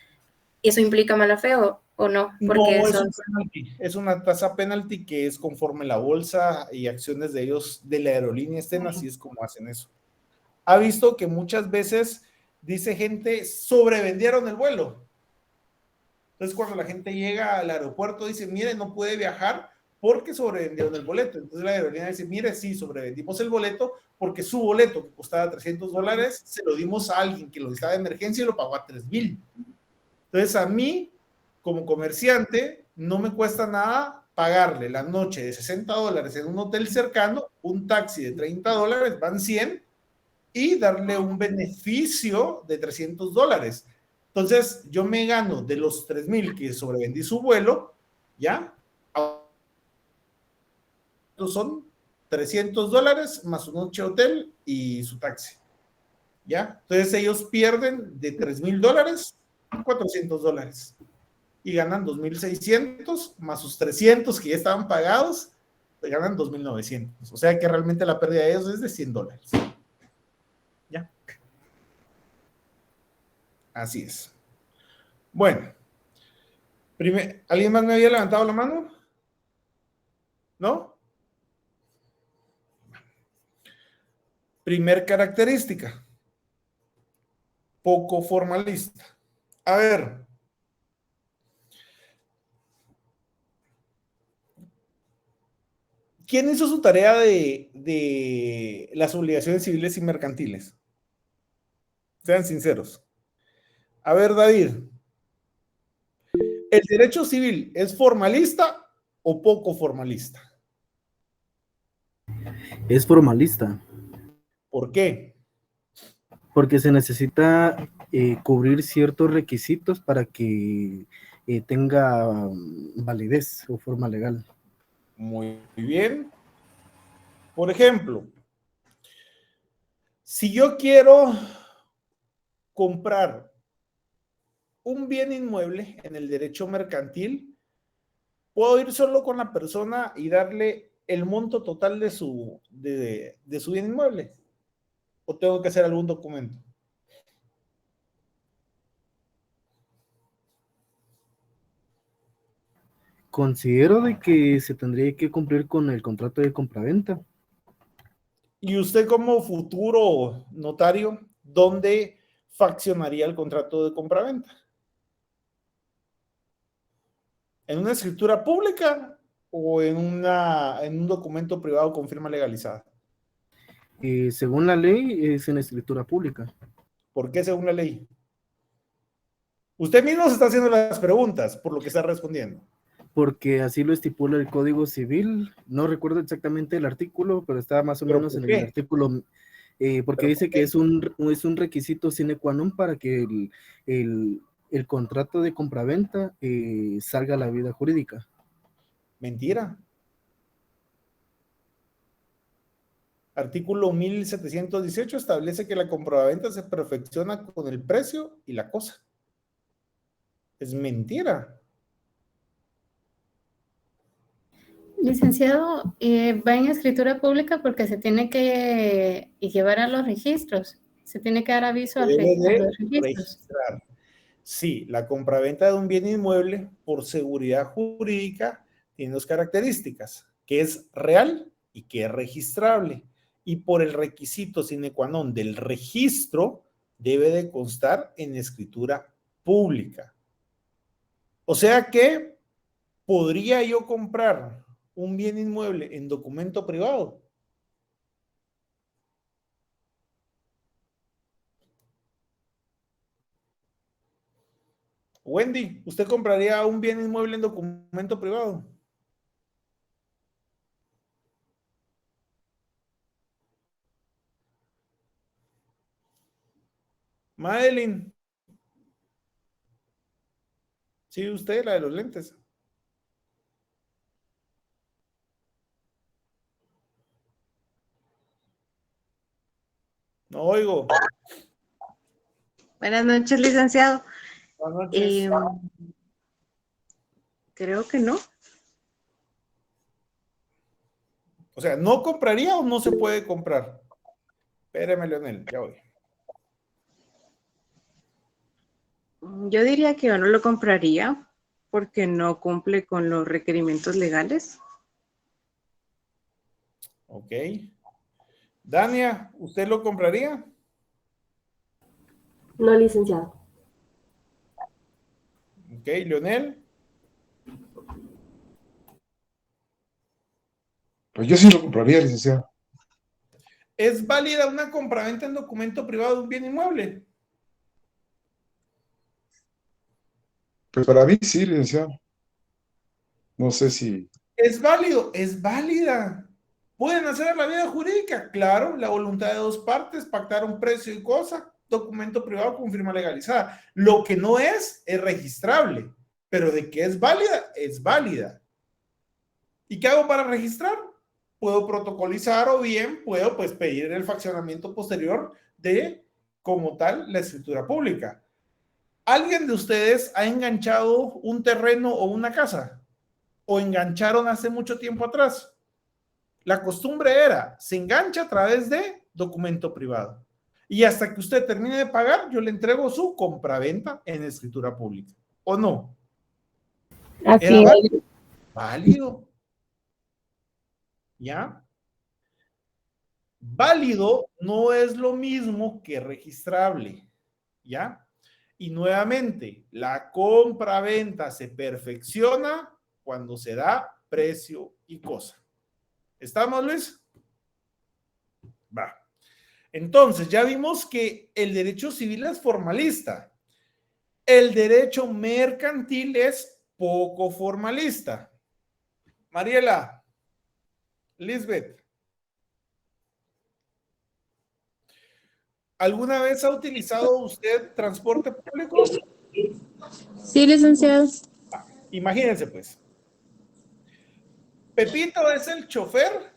¿eso implica mala fe o no? Porque no, es una tasa penalty que es conforme la bolsa y acciones de ellos, de la aerolínea estén, así es como hacen eso. Ha visto que muchas veces dice gente, sobrevendieron el vuelo. Entonces, cuando la gente llega al aeropuerto, dice, mire, no puede viajar porque sobrevendieron el boleto. Entonces, la aerolínea dice, mire, sí, sobrevendimos el boleto porque su boleto, que costaba $300, se lo dimos a alguien que lo necesitaba de emergencia y lo pagó a $3,000. Entonces, a mí, como comerciante, no me cuesta nada pagarle la noche de $60 en un hotel cercano, un taxi de $30, van 100, y darle un beneficio de $300. Entonces, yo me gano de los 3,000 que sobrevendí su vuelo, ¿ya? Son $300 más su noche de hotel y su taxi, ¿ya? Entonces, ellos pierden de $3,000 $400 y ganan 2,600 más sus 300 que ya estaban pagados, ganan 2,900. O sea que realmente la pérdida de ellos es de $100. ¿Ya? Así es. Bueno, ¿alguien más me había levantado la mano? ¿No? Primer característica, poco formalista. A ver, ¿quién hizo su tarea de las obligaciones civiles y mercantiles? Sean sinceros. A ver, David, ¿el derecho civil es formalista o poco formalista? Es formalista. ¿Por qué? Porque se necesita cubrir ciertos requisitos para que tenga validez o forma legal. Muy bien. Por ejemplo, si yo quiero comprar un bien inmueble en el derecho mercantil, ¿puedo ir solo con la persona y darle el monto total de su bien inmueble? ¿O tengo que hacer algún documento? Considero de que se tendría que cumplir con el contrato de compraventa. Y usted como futuro notario, ¿dónde faccionaría el contrato de compraventa? ¿En una escritura pública o en un documento privado con firma legalizada? Según la ley, es en escritura pública. ¿Por qué según la ley? Usted mismo se está haciendo las preguntas por lo que está respondiendo. Porque así lo estipula el Código Civil. No recuerdo exactamente el artículo, pero está más o ¿Pero menos por en qué? el artículo, porque dice que es un requisito sine qua non para que el contrato de compraventa salga a la vida jurídica. Mentira. Artículo 1718 establece que la compraventa se perfecciona con el precio y la cosa. Es mentira. Licenciado, va en escritura pública porque se tiene que llevar a los registros. Se tiene que dar aviso a los registros. Registrar. Sí, la compraventa de un bien inmueble por seguridad jurídica tiene dos características, que es real y que es registrable. Y por el requisito sine qua non del registro, debe de constar en escritura pública. O sea que, ¿podría yo comprar un bien inmueble en documento privado? Wendy, ¿usted compraría un bien inmueble en documento privado? Madeline. Sí, usted, la de los lentes. No oigo. Buenas noches, licenciado. Buenas noches. Creo que no. O sea, ¿no compraría o no se puede comprar? Espéreme, Leonel, ya voy. Yo diría que yo no lo compraría porque no cumple con los requerimientos legales. Ok. Dania, ¿usted lo compraría? No, licenciado. Ok, Leonel. Pues yo sí lo compraría, licenciado. ¿Es válida una compraventa en documento privado de un bien inmueble? Pues para mí sí, licenciado. No sé si... ¿Es válido? Es válida. ¿Pueden hacer la vida jurídica? Claro, la voluntad de dos partes, pactar un precio y cosa, documento privado con firma legalizada. Lo que no es registrable, pero de que es válida, es válida. ¿Y qué hago para registrar? Puedo protocolizar o bien puedo pues pedir el faccionamiento posterior de, como tal, la escritura pública. ¿Alguien de ustedes ha enganchado un terreno o una casa? ¿O engancharon hace mucho tiempo atrás? La costumbre era, se engancha a través de documento privado. Y hasta que usted termine de pagar, yo le entrego su compraventa en escritura pública. ¿O no? Así ¿Era es. válido? Válido. ¿Ya? Válido no es lo mismo que registrable. ¿Ya? Y nuevamente, la compraventa se perfecciona cuando se da precio y cosa. ¿Estamos, Luis? Va. Entonces, ya vimos que el derecho civil es formalista. El derecho mercantil es poco formalista. Mariela, Lisbeth, ¿alguna vez ha utilizado usted transporte público? Sí, licenciado. Imagínense, pues. Pepito es el chofer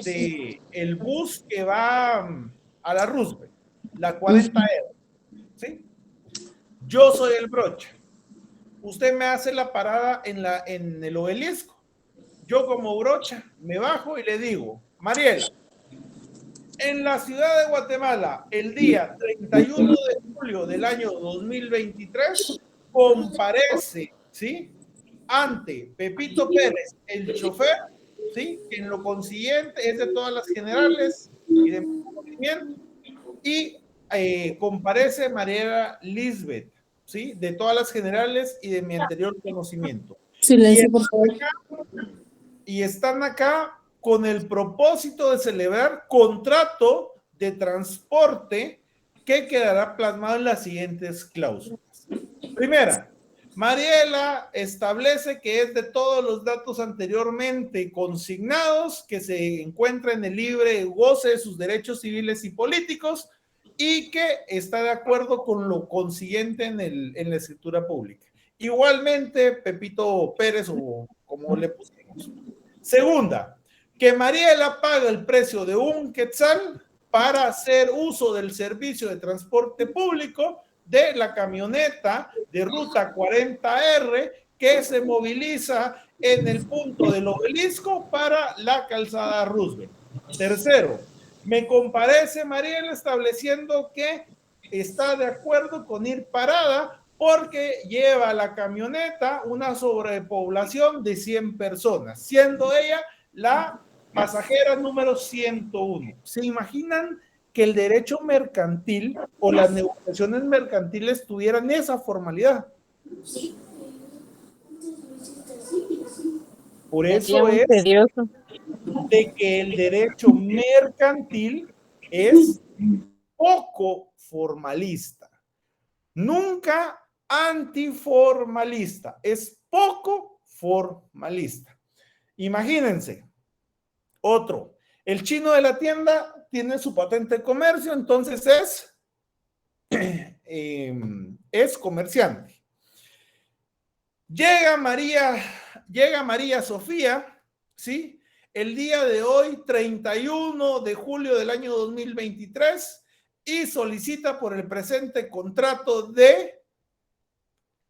de el bus que va a la Roosevelt, la 40R, ¿sí? Yo soy el brocha. Usted me hace la parada en el obelisco. Yo como brocha me bajo y le digo, Mariela, en la ciudad de Guatemala, el día 31 de julio del año 2023, comparece, ¿sí?, ante Pepito Pérez, el chofer, ¿sí?, que en lo consiguiente es de todas las generales y de movimiento, y comparece Mariela Lisbeth, ¿sí?, de todas las generales y de mi anterior conocimiento. Silencio, por favor. Y están acá con el propósito de celebrar contrato de transporte que quedará plasmado en las siguientes cláusulas. Primera, Mariela establece que es de todos los datos anteriormente consignados, que se encuentra en el libre goce de sus derechos civiles y políticos y que está de acuerdo con lo consiguiente en la escritura pública. Igualmente, Pepito Pérez, o como le pusimos. Segunda, que Mariela paga el precio de un quetzal para hacer uso del servicio de transporte público de la camioneta de ruta 40R que se moviliza en el punto del obelisco para la calzada Roosevelt. Tercero, me comparece Mariela estableciendo que está de acuerdo con ir parada porque lleva la camioneta una sobrepoblación de 100 personas, siendo ella la pasajera número 101. ¿Se imaginan que el derecho mercantil o las negociaciones mercantiles tuvieran esa formalidad? Por eso es de que el derecho mercantil es poco formalista. Nunca antiformalista, es poco formalista. Imagínense, otro, el chino de la tienda tiene su patente de comercio, entonces es comerciante. Llega María Sofía, ¿sí?, el día de hoy, 31 de julio del año 2023, y solicita por el presente contrato de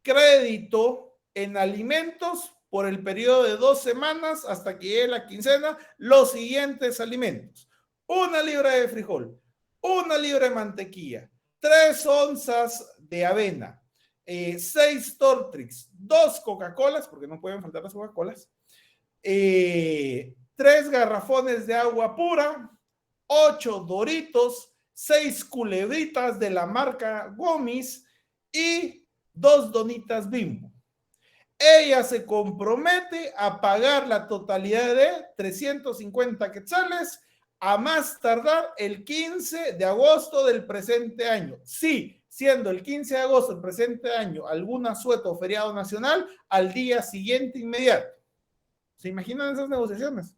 crédito en alimentos por el periodo de 2 semanas hasta que llegue la quincena los siguientes alimentos: 1 libra de frijol, 1 libra de mantequilla, 3 onzas de avena, 6 Tortrix, 2 Coca-Colas, porque no pueden faltar las Coca-Colas, 3 garrafones de agua pura, 8 Doritos, 6 culebritas de la marca Gomis y 2 donitas Bimbo. Ella se compromete a pagar la totalidad de 350 quetzales a más tardar el 15 de agosto del presente año. Sí, siendo el 15 de agosto del presente año algún asueto o feriado nacional, al día siguiente inmediato. ¿Se imaginan esas negociaciones?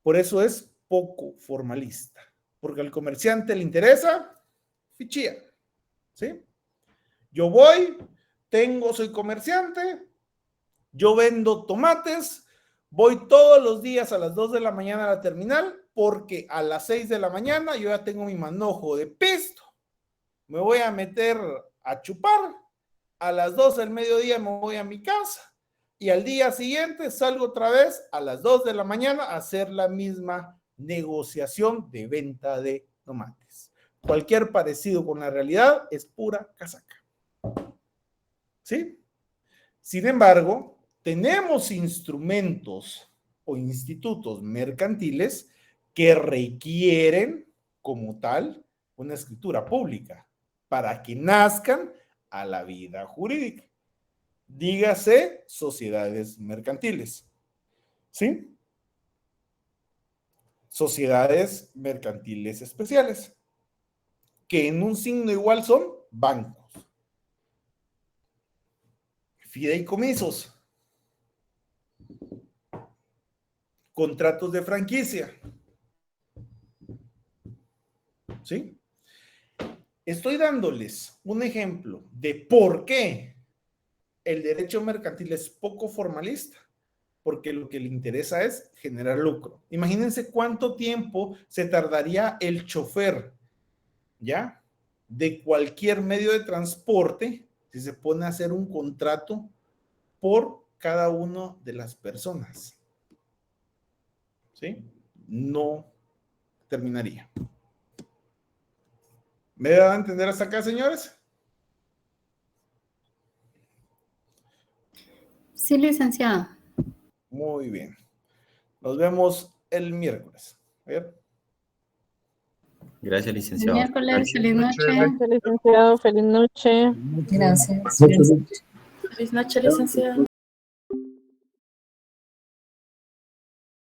Por eso es poco formalista, porque al comerciante le interesa fichía, ¿sí? Yo voy, soy comerciante, yo vendo tomates, voy todos los días a las 2 de la mañana a la terminal, porque a las 6 de la mañana yo ya tengo mi manojo de pisto, me voy a meter a chupar, a las 12 del mediodía me voy a mi casa, y al día siguiente salgo otra vez a las 2 de la mañana a hacer la misma negociación de venta de tomates. Cualquier parecido con la realidad es pura casaca. ¿Sí? Sin embargo, tenemos instrumentos o institutos mercantiles que requieren como tal una escritura pública para que nazcan a la vida jurídica. Dígase sociedades mercantiles, ¿sí? Sociedades mercantiles especiales, que en un signo igual son bancos, fideicomisos, contratos de franquicia, ¿sí? Estoy dándoles un ejemplo de por qué el derecho mercantil es poco formalista, porque lo que le interesa es generar lucro. Imagínense cuánto tiempo se tardaría el chofer, ¿ya? De cualquier medio de transporte, si se pone a hacer un contrato por cada una de las personas. ¿Sí? No terminaría. ¿Me da a entender hasta acá, señores? Sí, licenciado. Muy bien. Nos vemos el miércoles. A ver. Gracias, licenciado. Miércoles, feliz noche. Gracias, licenciado. Feliz noche. Gracias. Feliz noche, licenciado.